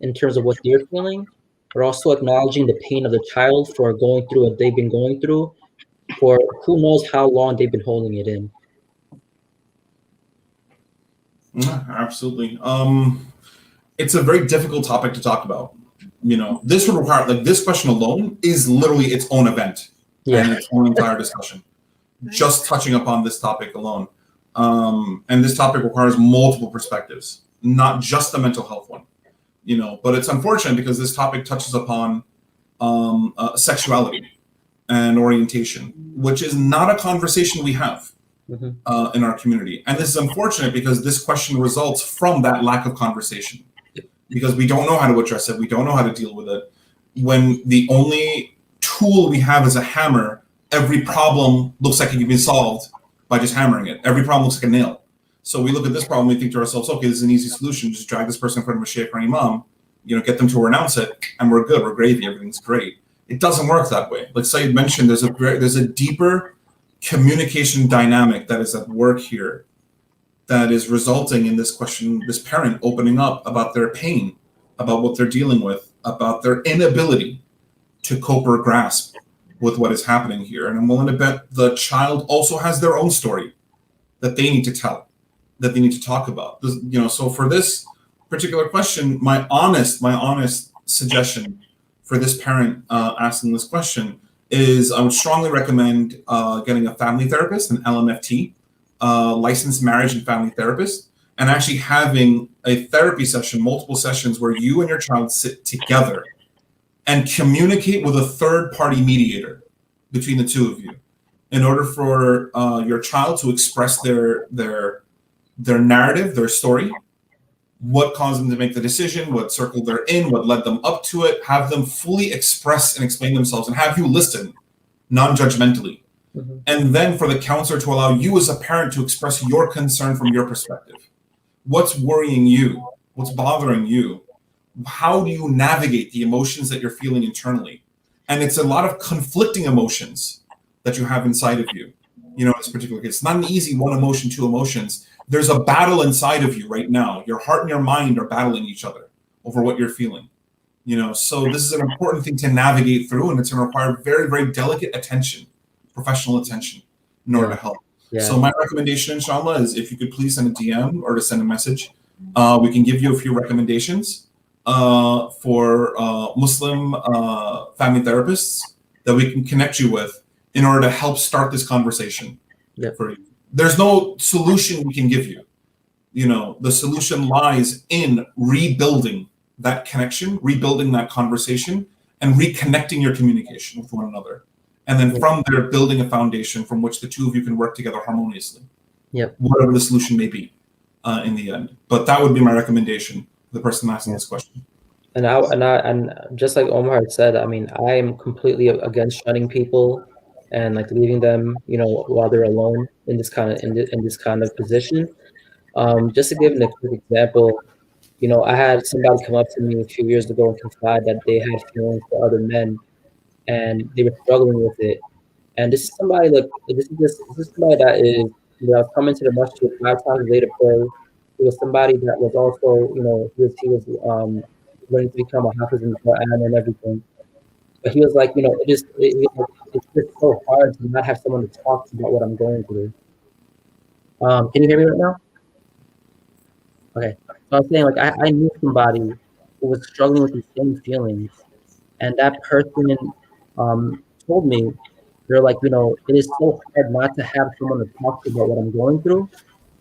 in terms of what they're feeling, but also acknowledging the pain of the child for going through what they've been going through for who knows how long they've been holding it in. Absolutely. It's a very difficult topic to talk about. You know, this would require, like, this question alone is literally its own event and its own entire discussion. Just touching upon this topic alone. And this topic requires multiple perspectives, not just the mental health one. You know, but it's unfortunate because this topic touches upon sexuality. and orientation, which is not a conversation we have in our community. And this is unfortunate because this question results from that lack of conversation, because we don't know how to address it. We don't know how to deal with it. When the only tool we have is a hammer, every problem looks like it can be solved by just hammering it. Every problem looks like a nail. So we look at this problem, we think to ourselves, okay, this is an easy solution. Just drag this person in front of a sheikh or an imam, get them to renounce it, and we're good. We're gravy. Everything's great. It doesn't work that way. Like Saeed mentioned, there's a deeper communication dynamic that is at work here that is resulting in this question, this parent opening up about their pain, about what they're dealing with, about their inability to cope or grasp with what is happening here. And I'm willing to bet the child also has their own story that they need to tell, that they need to talk about. So for this particular question, my honest suggestion for this parent asking this question is I would strongly recommend getting a family therapist, an LMFT, licensed marriage and family therapist, and actually having a therapy session, multiple sessions where you and your child sit together and communicate with a third-party mediator between the two of you in order for your child to express their narrative, their story, what caused them to make the decision, what circle they're in, what led them up to it, have them fully express and explain themselves, and have you listen non-judgmentally. And then for the counselor to allow you as a parent to express your concern from your perspective. What's worrying you? What's bothering you? How do you navigate the emotions that you're feeling internally? And it's a lot of conflicting emotions that you have inside of you. In this particular case, it's not an easy one emotion, two emotions. There's a battle inside of you right now. Your heart and your mind are battling each other over what you're feeling. So this is an important thing to navigate through, and it's going to require very, very delicate attention, professional attention in order to help. So my recommendation, inshallah, is if you could please send a DM or to send a message. We can give you a few recommendations for Muslim family therapists that we can connect you with in order to help start this conversation for you. There's no solution we can give you. The solution lies in rebuilding that connection, rebuilding that conversation, and reconnecting your communication with one another. And then from there, building a foundation from which the two of you can work together harmoniously. Whatever the solution may be in the end. But that would be my recommendation for the person asking this question. And just like Omar had said, I mean, I am completely against shunning people and like leaving them, while they're alone in this kind of position. Just to give a quick example, I had somebody come up to me a few years ago and confide that they had feelings for other men, and they were struggling with it. And this is somebody this is somebody that is coming to the masjid 5 times a day to pray. It was somebody that was also he was learning to become a hafiz in the Quran and everything. But he was like, it's just so hard to not have someone to talk to about what I'm going through. Can you hear me right now? Okay. So I was saying, like, I knew somebody who was struggling with the same feelings, and that person told me, they're like, it is so hard not to have someone to talk to about what I'm going through.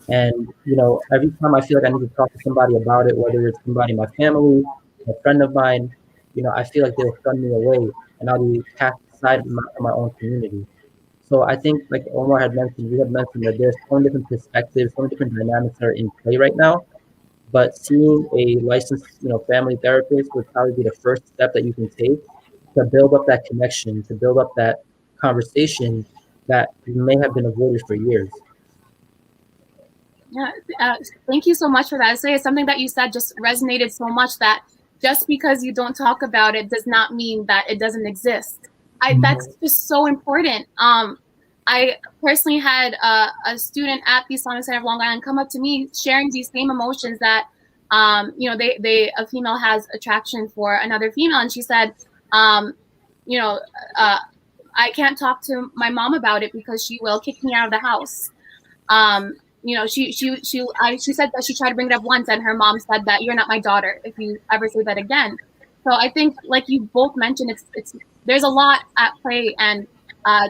And, every time I feel like I need to talk to somebody about it, whether it's somebody in my family, a friend of mine, I feel like they'll shun me away and I'll be cast aside from my own community. So I think, like Omar had mentioned, we had mentioned that there's so many different perspectives, so many different dynamics that are in play right now. But seeing a licensed, family therapist would probably be the first step that you can take to build up that connection, to build up that conversation that may have been avoided for years. Thank you so much for that. It's something that you said just resonated so much that just because you don't talk about it does not mean that it doesn't exist. That's just so important. I personally had a student at the Islamic Center of Long Island come up to me sharing these same emotions that, a female has attraction for another female. And she said, I can't talk to my mom about it because she will kick me out of the house. She said that she tried to bring it up once and her mom said that you're not my daughter if you ever say that again. So I think, like you both mentioned, there's a lot at play, and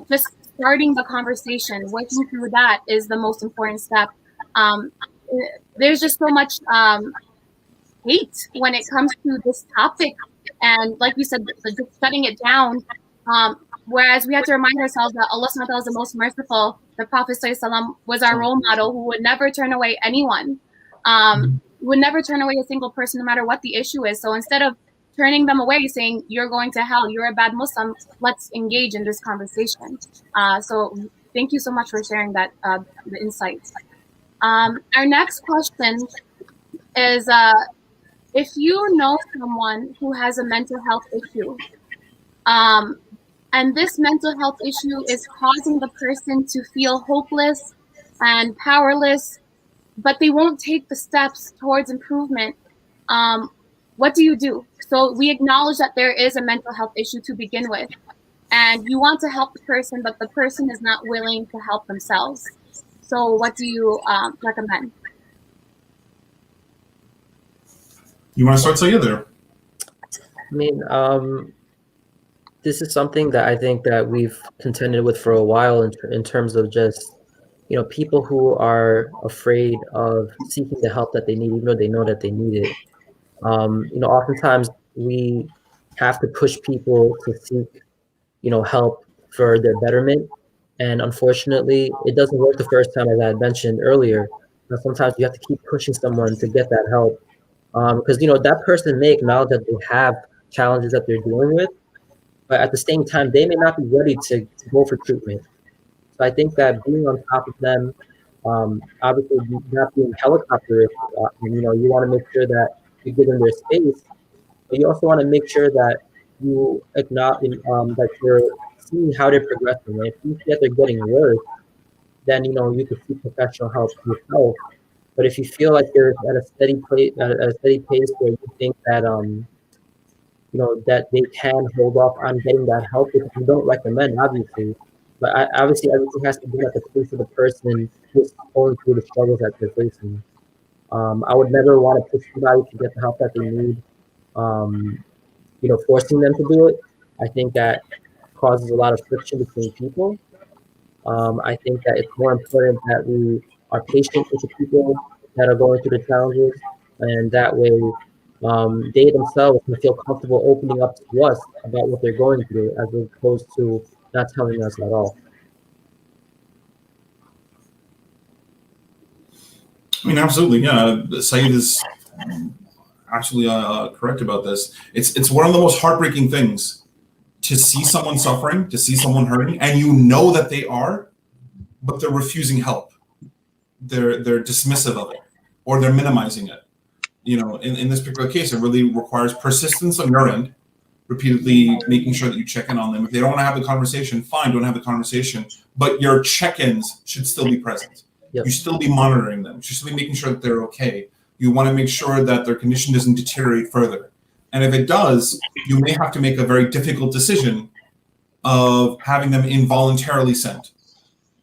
just starting the conversation, working through that is the most important step. There's just so much hate when it comes to this topic, and like you said, just shutting it down. Whereas we have to remind ourselves that Allah subhanahu wa ta'ala is the most merciful. The Prophet ﷺ was our role model, who would never turn away anyone, would never turn away a single person, no matter what the issue is. So instead of turning them away, saying, you're going to hell, you're a bad Muslim, let's engage in this conversation. So thank you so much for sharing that, the insights. Our next question is, if you know someone who has a mental health issue, and this mental health issue is causing the person to feel hopeless and powerless, but they won't take the steps towards improvement, what do you do? So we acknowledge that there is a mental health issue to begin with, and you want to help the person, but the person is not willing to help themselves. So what do you recommend? You want to start, Sayyid, there? I mean, this is something that I think that we've contended with for a while in terms of just, you know, people who are afraid of seeking the help that they need, even though they know that they need it. You know, oftentimes we have to push people to seek, you know, help for their betterment. And unfortunately, it doesn't work the first time, as I had mentioned earlier. But sometimes you have to keep pushing someone to get that help. Because, you know, that person may acknowledge that they have challenges that they're dealing with, but at the same time, they may not be ready to go for treatment. So I think that being on top of them, obviously not being helicopterish, you know, you want to make sure that you give them their space, but you also want to make sure that you acknowledge that you're seeing how they're progressing. And if you see that they're getting worse, then, you know, you could seek professional help yourself. But if you feel like you're at a steady pace, where you think that you know, that they can hold off on getting that help, which we don't recommend, obviously. But obviously, everything has to be at the pace of the person who's going through the struggles that they're facing. I would never want to push somebody to get the help that they need. You know, forcing them to do it, I think that causes a lot of friction between people. I think that it's more important that we are patient with the people that are going through the challenges, and that way they themselves can feel comfortable opening up to us about what they're going through, as opposed to not telling us at all. I mean, absolutely, yeah. Saeed is absolutely correct about this. It's one of the most heartbreaking things to see someone suffering, to see someone hurting, and you know that they are, but they're refusing help. They're dismissive of it, or they're minimizing it. You know, in this particular case, it really requires persistence on your end, repeatedly making sure that you check in on them. If they don't want to have the conversation, fine, don't have the conversation. But your check-ins should still be present. Yep. You still be monitoring them. You should still be making sure that they're okay. You want to make sure that their condition doesn't deteriorate further. And if it does, you may have to make a very difficult decision of having them involuntarily sent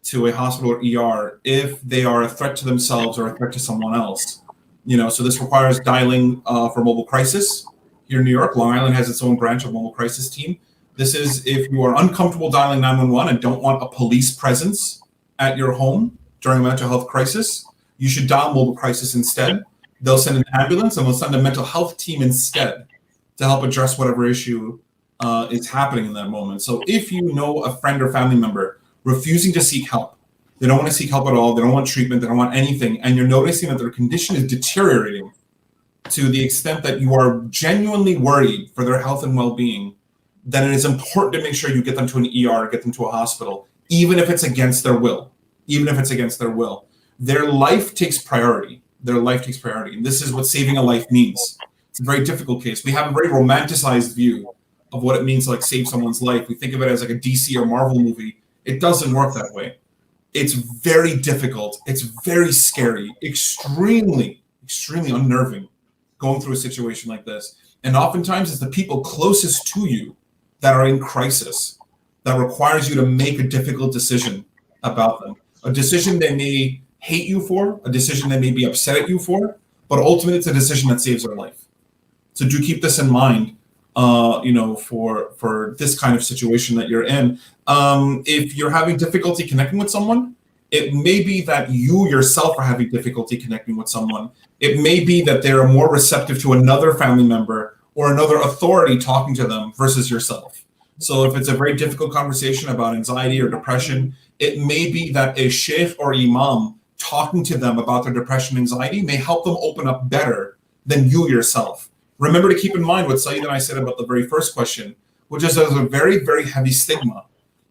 to a hospital or ER if they are a threat to themselves or a threat to someone else. You know, so this requires dialing for mobile crisis. Here in New York, Long Island has its own branch of mobile crisis team. This is if you are uncomfortable dialing 911 and don't want a police presence at your home during a mental health crisis, you should dial mobile crisis instead. They'll send an ambulance and they'll send a mental health team instead to help address whatever issue is happening in that moment. So if you know a friend or family member refusing to seek help, they don't want to seek help at all, they don't want treatment, they don't want anything, and you're noticing that their condition is deteriorating to the extent that you are genuinely worried for their health and well-being, then it is important to make sure you get them to an ER, get them to a hospital, even if it's against their will. Even if it's against their will. Their life takes priority. Their life takes priority. And this is what saving a life means. It's a very difficult case. We have a very romanticized view of what it means to like save someone's life. We think of it as like a DC or Marvel movie. It doesn't work that way. It's very difficult. It's very scary, extremely, extremely unnerving going through a situation like this. And oftentimes it's the people closest to you that are in crisis that requires you to make a difficult decision about them. A decision they may hate you for, a decision they may be upset at you for, but ultimately it's a decision that saves their life. So do keep this in mind, you know, for this kind of situation that you're in. If you're having difficulty connecting with someone, it may be that you yourself are having difficulty connecting with someone. It may be that they are more receptive to another family member or another authority talking to them versus yourself. So if it's a very difficult conversation about anxiety or depression, it may be that a sheikh or imam talking to them about their depression and anxiety may help them open up better than you yourself. Remember to keep in mind what Saeed and I said about the very first question, which is there's a very, very heavy stigma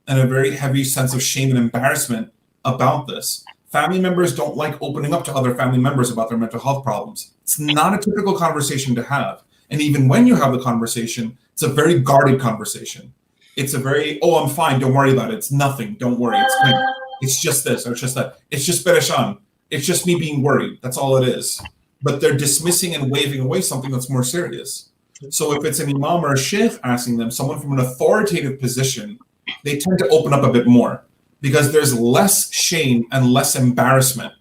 and a very heavy sense of shame and embarrassment about this. Family members don't like opening up to other family members about their mental health problems. It's not a typical conversation to have. And even when you have the conversation, it's a very guarded conversation. It's a very, oh, I'm fine, don't worry about it. It's nothing, don't worry, it's good. It's just this, or it's just that. It's just Bereshan. It's just me being worried. That's all it is. But they're dismissing and waving away something that's more serious. So if it's an imam or a sheikh asking them, someone from an authoritative position, they tend to open up a bit more because there's less shame and less embarrassment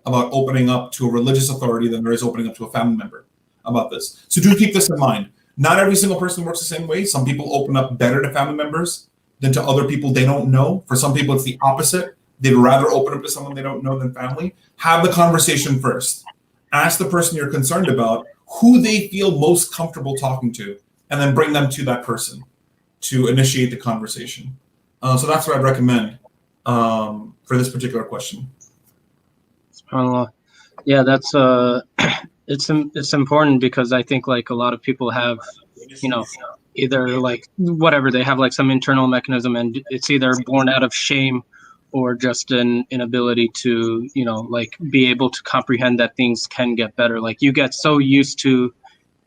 about opening up to a religious authority than there is opening up to a family member about this. So do keep this in mind. Not every single person works the same way. Some people open up better to family members than to other people they don't know. For some people, it's the opposite. They'd rather open up to someone they don't know than family. Have the conversation first. Ask the person you're concerned about who they feel most comfortable talking to, and then bring them to that person to initiate the conversation. So that's what I'd recommend for this particular question. Yeah, that's it's important because I think like a lot of people have, you know, either like whatever, they have like some internal mechanism and it's either born out of shame or just an inability to, you know, like be able to comprehend that things can get better. Like you get so used to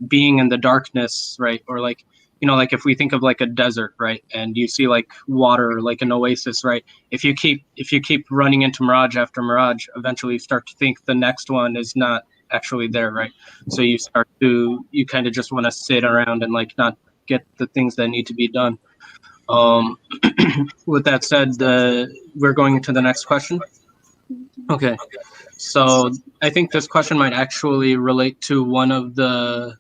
being in the darkness, right? Or like, you know, like if we think of like a desert, right? And you see like water, like an oasis, right? If you keep running into mirage after mirage, eventually you start to think the next one is not actually there, right? So you kind of just want to sit around and like not get the things that need to be done. With that said, we're going into the next question. Okay, so I think this question might actually relate to one of the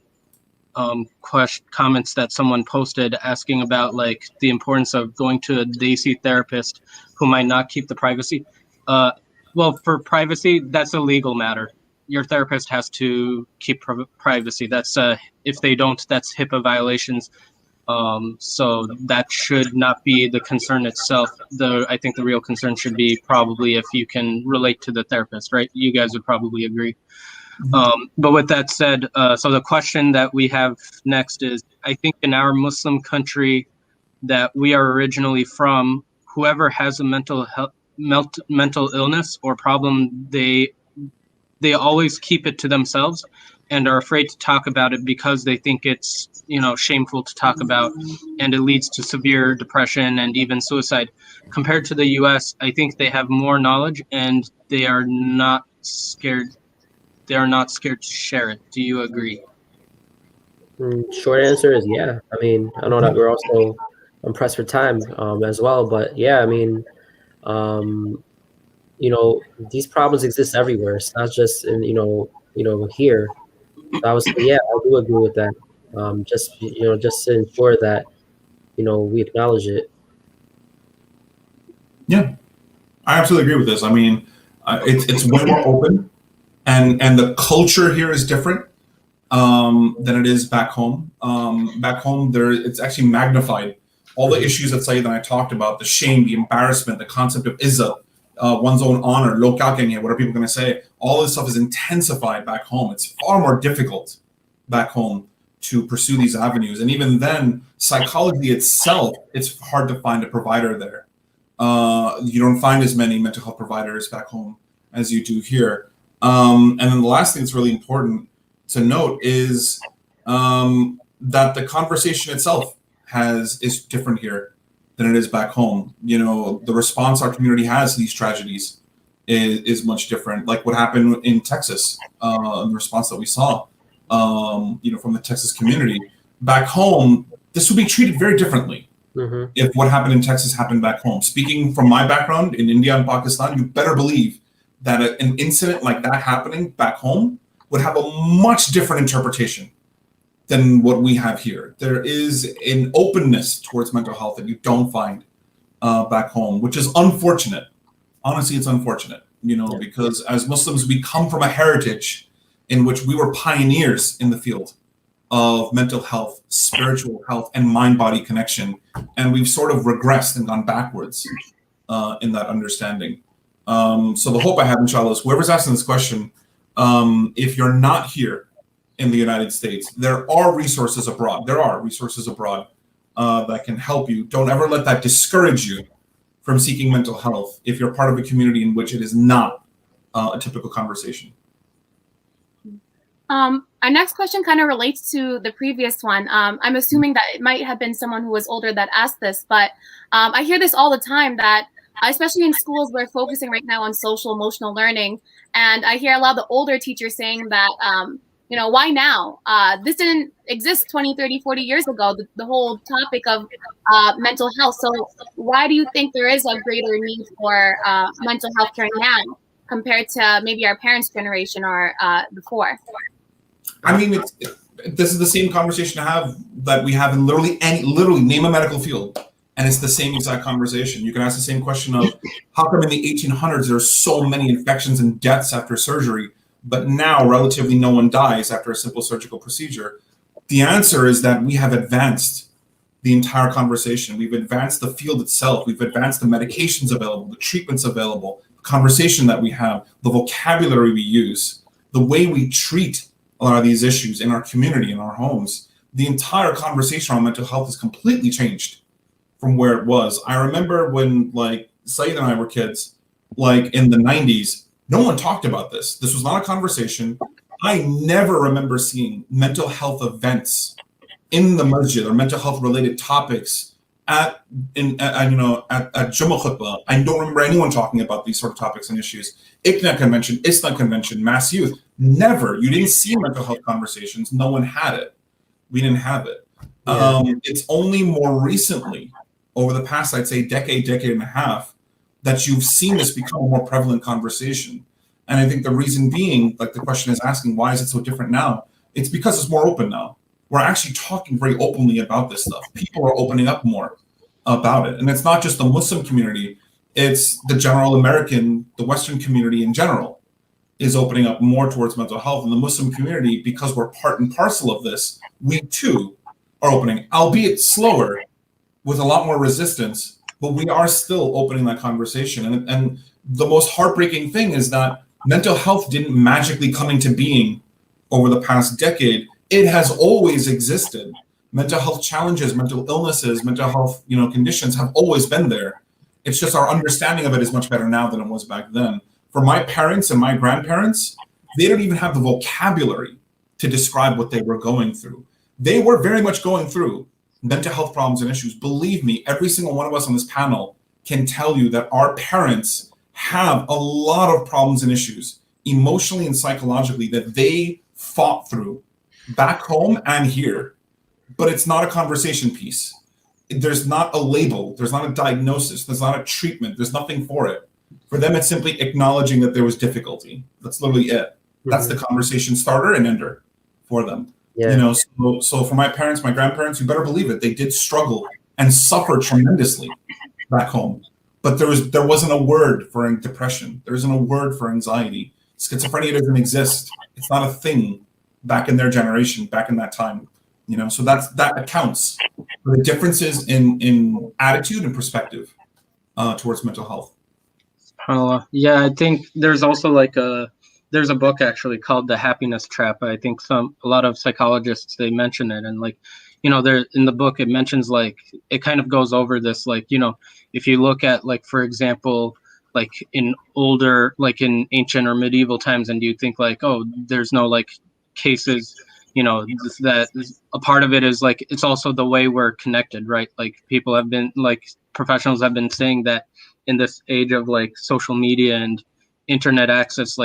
comments that someone posted asking about like the importance of going to a Desi therapist who might not keep the privacy. Well, for privacy, that's a legal matter. Your therapist has to keep privacy. That's if they don't, that's HIPAA violations. So that should not be the concern itself. I think the real concern should be probably if you can relate to the therapist, right? You guys would probably agree. But with that said, so the question that we have next is, I think in our Muslim country that we are originally from, whoever has a mental illness or problem, they always keep it to themselves and are afraid to talk about it because they think it's, you know, shameful to talk about, and it leads to severe depression and even suicide. Compared to the US, I think they have more knowledge and they are not scared. They are not scared to share it. Do you agree? Short answer is yeah. I mean, I know that we're also pressed for time as well, but yeah, I mean, you know, these problems exist everywhere. It's not just in, you know, here. So I would say, yeah, I do agree with that. Just, you know, just to ensure that, you know, we acknowledge it. Yeah, I absolutely agree with this. I mean, it's way more open, and the culture here is different than it is back home. Back home, it's actually magnified. All the issues that Saeed and I talked about, the shame, the embarrassment, the concept of izzat, one's own honor, log kya kenge, what are people going to say? All this stuff is intensified back home. It's far more difficult back home to pursue these avenues. And even then, psychology itself, it's hard to find a provider there. You don't find as many mental health providers back home as you do here. And then the last thing that's really important to note is that the conversation itself is different here than it is back home. You know, the response our community has to these tragedies is much different. Like what happened in Texas, the response that we saw, you know, from the Texas community. Back home, this would be treated very differently if what happened in Texas happened back home. Speaking from my background in India and Pakistan, you better believe that an incident like that happening back home would have a much different interpretation than what we have here. There is an openness towards mental health that you don't find back home, which is unfortunate. Honestly, it's unfortunate, you know, because as Muslims, we come from a heritage in which we were pioneers in the field of mental health, spiritual health, and mind-body connection. And we've sort of regressed and gone backwards in that understanding. So the hope I have, inshallah, is whoever's asking this question, if you're not here in the United States, there are resources abroad. There are resources abroad that can help you. Don't ever let that discourage you from seeking mental health if you're part of a community in which it is not a typical conversation. Our next question kind of relates to the previous one. I'm assuming that it might have been someone who was older that asked this, but I hear this all the time that, especially in schools, we're focusing right now on social emotional learning. And I hear a lot of the older teachers saying that, why now? This didn't exist 20, 30, 40 years ago, the whole topic of mental health. So why do you think there is a greater need for mental health care now compared to maybe our parents' generation or before? I mean, this is the same conversation that we have in literally name a medical field, and it's the same exact conversation. You can ask the same question of how come in the 1800s there are so many infections and deaths after surgery, but now relatively no one dies after a simple surgical procedure. The answer is that we have advanced the entire conversation. We've advanced the field itself. We've advanced the medications available, the treatments available, the conversation that we have, the vocabulary we use, the way we treat a lot of these issues in our community, in our homes. The entire conversation on mental health has completely changed from where it was. I remember when Saeed and I were kids, in the 90s, no one talked about this. This was not a conversation. I never remember seeing mental health events in the masjid or mental health related topics at Jummah khutbah. I don't remember anyone talking about these sort of topics and issues. ICNA convention, ISLA convention, mass youth. Never. You didn't see mental health conversations. No one had it. We didn't have it. Yeah. It's only more recently, over the past, I'd say, decade and a half, that you've seen this become a more prevalent conversation. And I think the reason being, like the question is asking, why is it so different now? It's because it's more open now. We're actually talking very openly about this stuff. People are opening up more about it. And it's not just the Muslim community, it's the general American, the Western community in general is opening up more towards mental health. And the Muslim community, because we're part and parcel of this, we too are opening, albeit slower, with a lot more resistance, but we are still opening that conversation. And the most heartbreaking thing is that mental health didn't magically come into being over the past decade. It has always existed. Mental health challenges, mental illnesses, mental health conditions have always been there. It's just our understanding of it is much better now than it was back then. For my parents and my grandparents, they don't even have the vocabulary to describe what they were going through. They were very much going through mental health problems and issues. Believe me, every single one of us on this panel can tell you that our parents have a lot of problems and issues, emotionally and psychologically, that they fought through back home and here. But it's not a conversation piece. There's not a label. There's not a diagnosis. There's not a treatment. There's nothing for it. For them, it's simply acknowledging that there was difficulty. That's literally it. Mm-hmm. That's the conversation starter and ender for them. Yeah. So for my parents, my grandparents, you better believe it. They did struggle and suffer tremendously back home. But there wasn't a word for depression. There isn't a word for anxiety. Schizophrenia doesn't exist. It's not a thing back in their generation, back in that time. So that accounts for the differences in attitude and perspective towards mental health. Yeah, I think there's also there's a book actually called The Happiness Trap. I think a lot of psychologists, they mention it, and there in the book it mentions it kind of goes over this if you look at for example in ancient or medieval times, and you think there's no cases, that a part of it is it's also the way we're connected, right? People have been professionals have been saying that in this age of social media and internet access,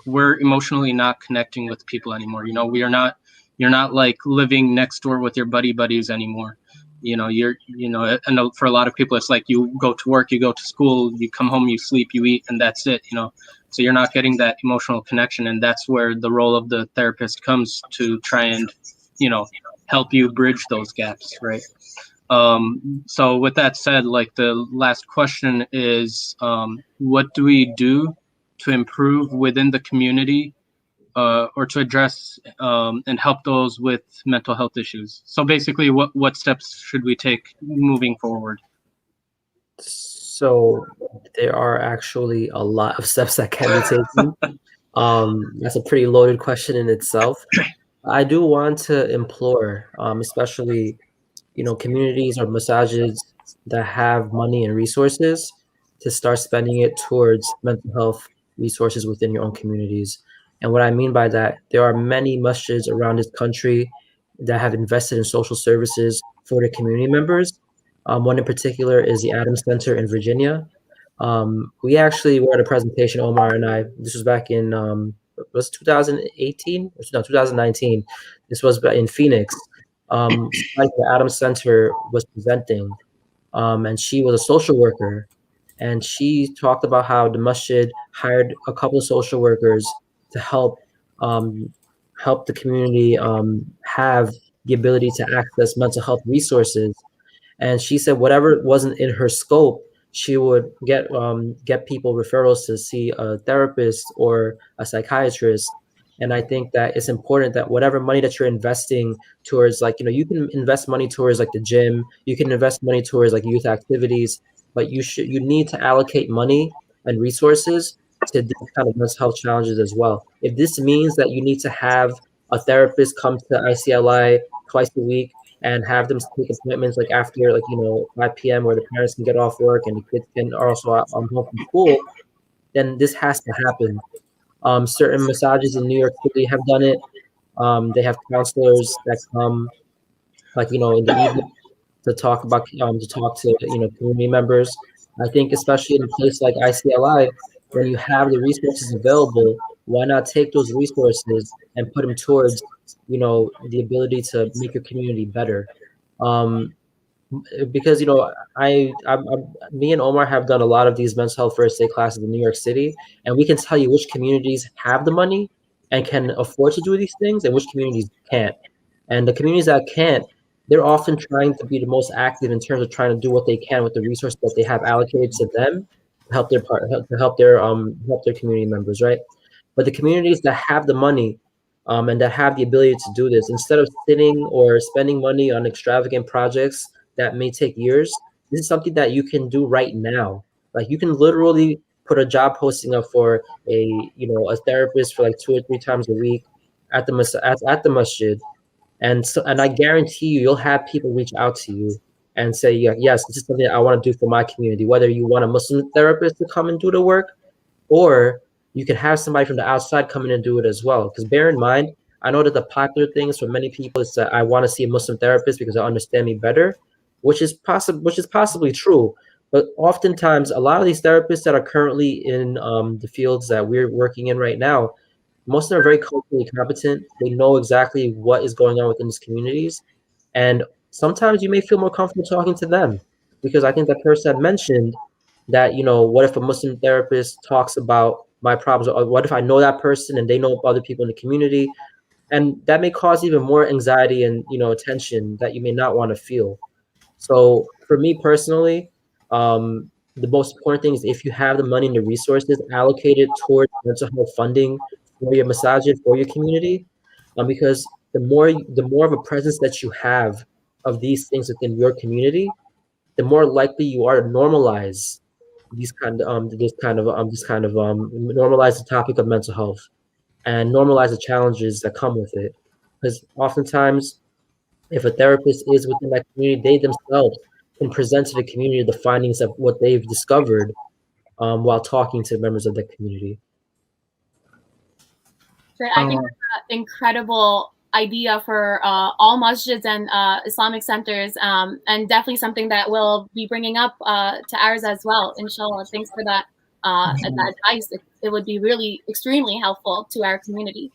we're emotionally not connecting with people anymore. You're not living next door with your buddies anymore. And for a lot of people, it's you go to work, you go to school, you come home, you sleep, you eat, and that's it. So you're not getting that emotional connection, and that's where the role of the therapist comes to try and, help you bridge those gaps, right? So with that said, the last question is, what do we do to improve within the community or to address and help those with mental health issues? So basically, what steps should we take moving forward? So there are actually a lot of steps that can be taken. That's a pretty loaded question in itself. I do want to implore, especially, communities or massages that have money and resources, to start spending it towards mental health resources within your own communities. And what I mean by that, there are many masjids around this country that have invested in social services for their community members. One in particular is the Adams Center in Virginia. We actually were at a presentation, Omar and I. This was back in was 2018? No, 2019. This was in Phoenix. The Adams Center was presenting, and she was a social worker, and she talked about how the masjid hired a couple of social workers to help the community have the ability to access mental health resources. And she said whatever wasn't in her scope, she would get people referrals to see a therapist or a psychiatrist. And I think that it's important that whatever money that you're investing towards, like, you can invest money towards like the gym, you can invest money towards like youth activities, but you need to allocate money and resources to these kind of mental health challenges as well. If this means that you need to have a therapist come to ICLI twice a week and have them take appointments like after 5 p.m. where the parents can get off work and the kids can also home from school, then this has to happen. Certain massages in New York City have done it. They have counselors that come in the evening to talk to community members. I think especially in a place like ICLI, when you have the resources available, why not take those resources and put them towards the ability to make your community better? Because me and Omar have done a lot of these mental health first aid classes in New York City, and we can tell you which communities have the money and can afford to do these things and which communities can't. And the communities that can't, they're often trying to be the most active in terms of trying to do what they can with the resources that they have allocated to them to help their community members, right? But the communities that have the money and that have the ability to do this, instead of sitting or spending money on extravagant projects that may take years, this is something that you can do right now. Like, you can literally put a job posting up for a therapist for like 2 or 3 times a week at the masjid, and I guarantee you'll have people reach out to you and say, yeah, yes, this is something I want to do for my community. Whether you want a Muslim therapist to come and do the work, or you can have somebody from the outside come in and do it as well. Because bear in mind, I know that the popular things for many people is that I want to see a Muslim therapist because they understand me better, which is possibly true. But oftentimes, a lot of these therapists that are currently in the fields that we're working in right now, most of them are very culturally competent. They know exactly what is going on within these communities. And sometimes you may feel more comfortable talking to them, because I think that person had mentioned that, what if a Muslim therapist talks about my problems, or what if I know that person and they know other people in the community? And that may cause even more anxiety and, tension that you may not want to feel. So for me personally, the most important thing is, if you have the money and the resources, allocate it towards mental health funding for your masajid, for your community, because the more of a presence that you have of these things within your community, the more likely you are to normalize normalize the topic of mental health and normalize the challenges that come with it. Because oftentimes, if a therapist is within that community, they themselves can present to the community the findings of what they've discovered while talking to members of the community. So I think that's an incredible idea for all masjids and Islamic centers, and definitely something that we'll be bringing up to ours as well, inshallah. Thanks for that advice. It would be really extremely helpful to our community.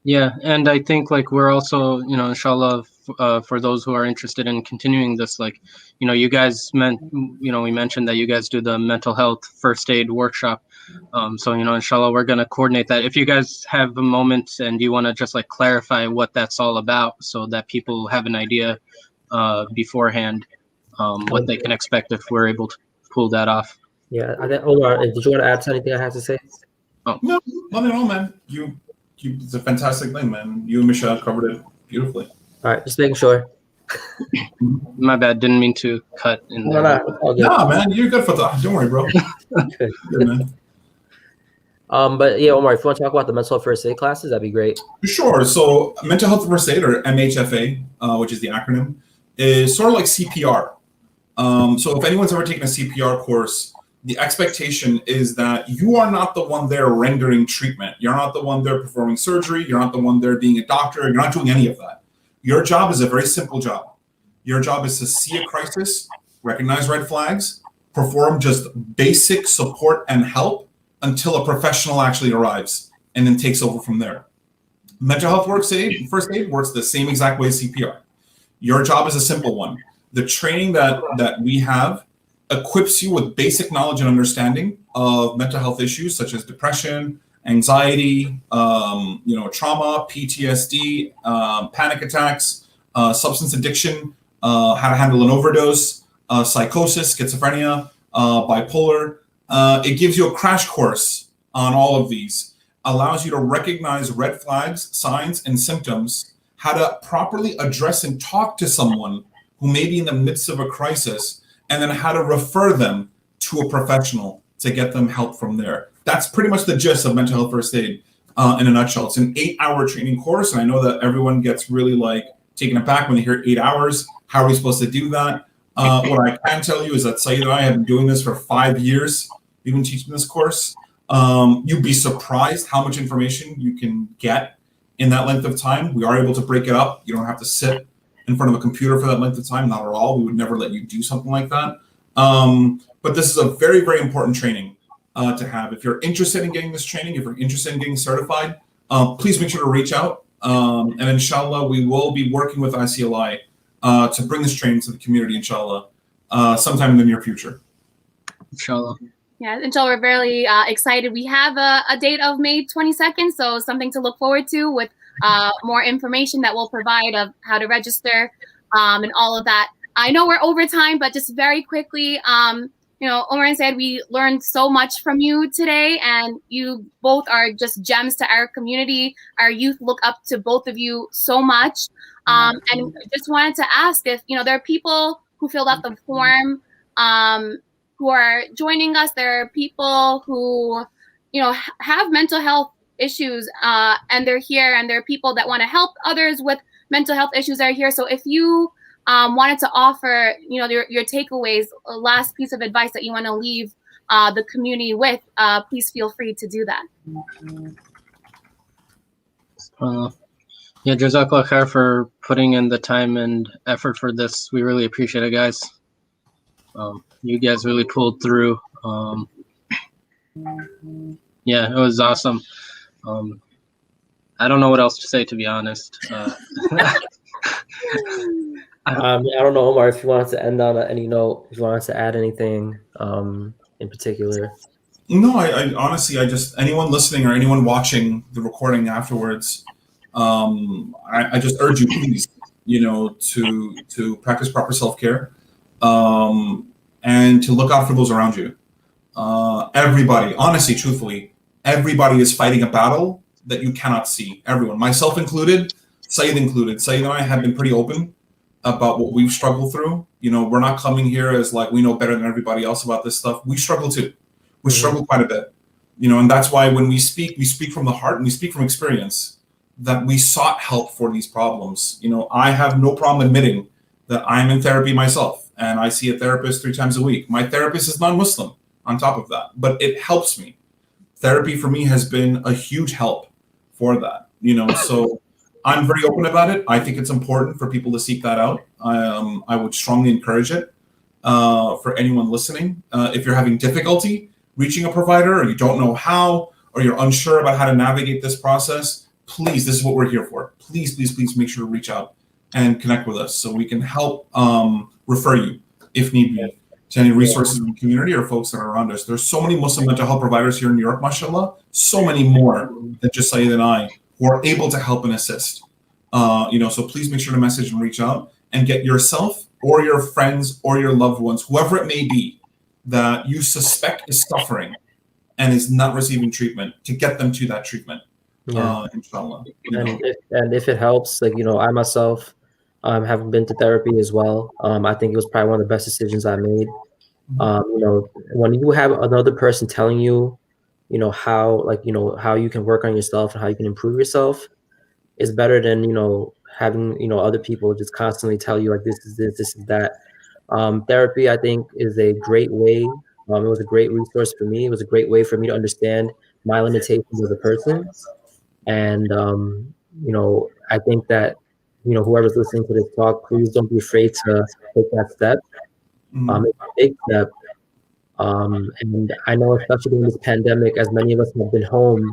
Yeah, and I think we're also, inshallah, for those who are interested in continuing this, you guys we mentioned that you guys do the mental health first aid workshop. So, inshallah, we're going to coordinate that. If you guys have a moment and you want to just clarify what that's all about, so that people have an idea beforehand, what they can expect if we're able to pull that off. Yeah, Omar, did you want to add to anything I have to say? Oh. No, not at all, man. You it's a fantastic thing, man. You and Michelle covered it beautifully. All right, just making sure. My bad, didn't mean to cut in No, there. no, it's all good. Nah, man, you're good for that. Don't worry, bro. Good. Good, man. But yeah, Omar, if you want to talk about the mental health first aid classes, that'd be great. Sure. So mental health first aid, or MHFA, which is the acronym, is sort of like CPR. So if anyone's ever taken a CPR course, the expectation is that you are not the one there rendering treatment. You're not the one there performing surgery. You're not the one there being a doctor. You're not doing any of that. Your job is a very simple job. Your job is to see a crisis, recognize red flags, perform just basic support and help until a professional actually arrives and then takes over from there. Mental health first aid works the same exact way as CPR. Your job is a simple one. The training that we have equips you with basic knowledge and understanding of mental health issues such as depression, anxiety, trauma, PTSD, panic attacks, substance addiction, how to handle an overdose, psychosis, schizophrenia, bipolar. It gives you a crash course on all of these, allows you to recognize red flags, signs, and symptoms, how to properly address and talk to someone who may be in the midst of a crisis, and then how to refer them to a professional to get them help from there. That's pretty much the gist of mental health first aid in a nutshell. It's an 8-hour training course, and I know that everyone gets really taken aback when they hear 8 hours. How are we supposed to do that? What I can tell you is that Saeed and I have been doing this for 5 years. We've been teaching this course. You'd be surprised how much information you can get in that length of time. We are able to break it up. You don't have to sit in front of a computer for that length of time, not at all. We would never let you do something like that. But this is a very, very important training to have. If you're interested in getting this training, if you're interested in getting certified, please make sure to reach out. And inshallah, we will be working with ICLI to bring this training to the community, inshallah, sometime in the near future. Inshallah. Yeah, inshallah, we're very excited. We have a date of May 22nd, so something to look forward to with more information that we'll provide of how to register and all of that. I know we're over time, but just very quickly, Omar and Said, we learned so much from you today, and you both are just gems to our community. Our youth look up to both of you so much. And just wanted to ask if, there are people who filled out the form who are joining us. There are people who, have mental health issues and they're here, and there are people that want to help others with mental health issues that are here. So if you wanted to offer, your takeaways, a last piece of advice that you want to leave the community with, please feel free to do that. Yeah, Jazakallah khair for putting in the time and effort for this. We really appreciate it, guys. You guys really pulled through. Yeah, it was awesome. I don't know what else to say, to be honest. I don't know, Omar, if you wanted to end on any note, if you wanted to add anything in particular. No, I honestly, anyone listening or anyone watching the recording afterwards, I just urge you, please, to practice proper self-care and to look out for those around you. Everybody, honestly, truthfully, everybody is fighting a battle that you cannot see. Everyone, myself included, Saeed included. Saeed and I have been pretty open about what we've struggled through. We're not coming here as we know better than everybody else about this stuff. We struggle too. We struggle quite a bit. And that's why when we speak from the heart and we speak from experience, that we sought help for these problems. I have no problem admitting that I'm in therapy myself, and I see a therapist 3 times a week. My therapist is non-Muslim on top of that, but it helps me. Therapy for me has been a huge help for that, so I'm very open about it. I think it's important for people to seek that out. I would strongly encourage it for anyone listening. If you're having difficulty reaching a provider, or you don't know how, or you're unsure about how to navigate this process, please, this is what we're here for. Please, please, please make sure to reach out and connect with us so we can help refer you, if need be, to any resources in the community or folks that are around us. There's so many Muslim mental health providers here in New York, mashallah, so many more than just Saeed and I, who are able to help and assist. So please make sure to message and reach out and get yourself or your friends or your loved ones, whoever it may be, that you suspect is suffering and is not receiving treatment, to get them to that treatment. Yeah. Inshallah. And if it helps, like, I myself haven't been to therapy as well. I think it was probably one of the best decisions I made. When you have another person telling you, how, like, how you can work on yourself and how you can improve yourself, is better than, having, other people just constantly tell you, like, this is this, this is that. Therapy, I think, is a great way. It was a great resource for me. It was a great way for me to understand my limitations as a person. And, I think that, whoever's listening to this talk, please don't be afraid to take that step. It's a big step. And I know, especially during this pandemic, as many of us have been home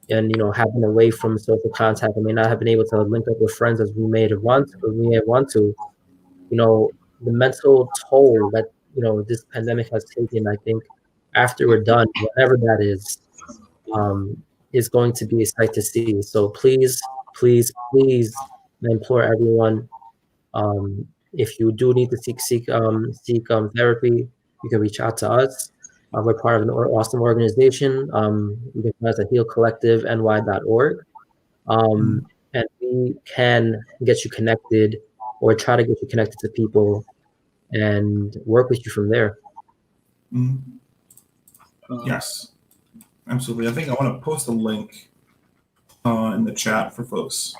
and, have been away from social contact, and may not have been able to link up with friends as we may have want to, the mental toll that, this pandemic has taken, I think after we're done, whatever that is going to be a sight to see. So please, please, please, I implore everyone, if you do need to seek therapy, you can reach out to us. We're part of an awesome organization. You can find us at healcollective.ny.org. And we can get you connected, or try to get you connected to people and work with you from there. Yes, absolutely. I think I want to post a link in the chat for folks.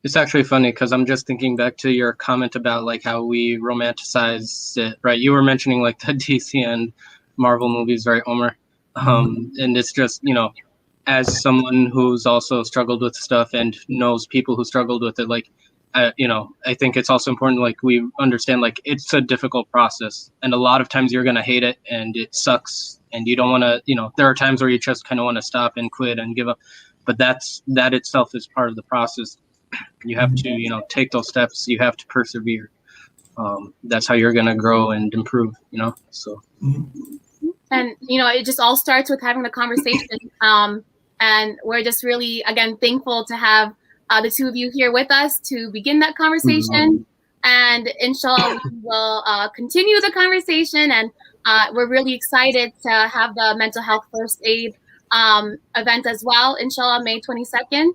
It's actually funny because I'm just thinking back to your comment about like how we romanticize it, right? You were mentioning like the DC and Marvel movies, right, Omar? And it's just, as someone who's also struggled with stuff and knows people who struggled with it, like, I think it's also important, like, we understand, like, it's a difficult process. And a lot of times you're going to hate it and it sucks. And you don't want to, there are times where you just kind of want to stop and quit and give up. But that itself is part of the process. You have to, take those steps. You have to persevere. That's how you're going to grow and improve, so. And, it just all starts with having the conversation. And we're just really, again, thankful to have the two of you here with us to begin that conversation. And inshallah, we will continue the conversation. And we're really excited to have the mental health first aid event as well, inshallah, May 22nd.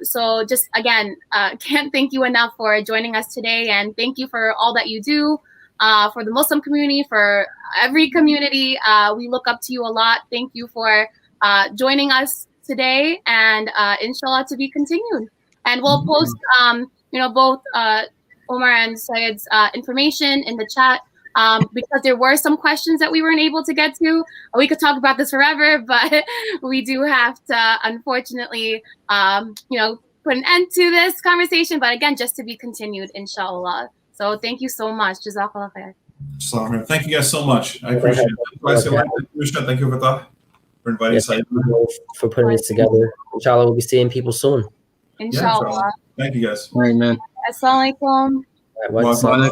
So just, again, can't thank you enough for joining us today. And thank you for all that you do for the Muslim community, for every community. We look up to you a lot. Thank you for joining us today, and inshallah to be continued. And we'll post, both Omar and Syed's information in the chat, because there were some questions that we weren't able to get to. We could talk about this forever, but we do have to, unfortunately, put an end to this conversation. But again, just to be continued, inshallah. So thank you so much. Jazakallah khair. Thank you guys so much. I appreciate it. Thank you, Fatah, for inviting us. For putting this together. Inshallah, we'll be seeing people soon. Inshallah. Thank you guys. All right, man. Assalamu alaikum. All right,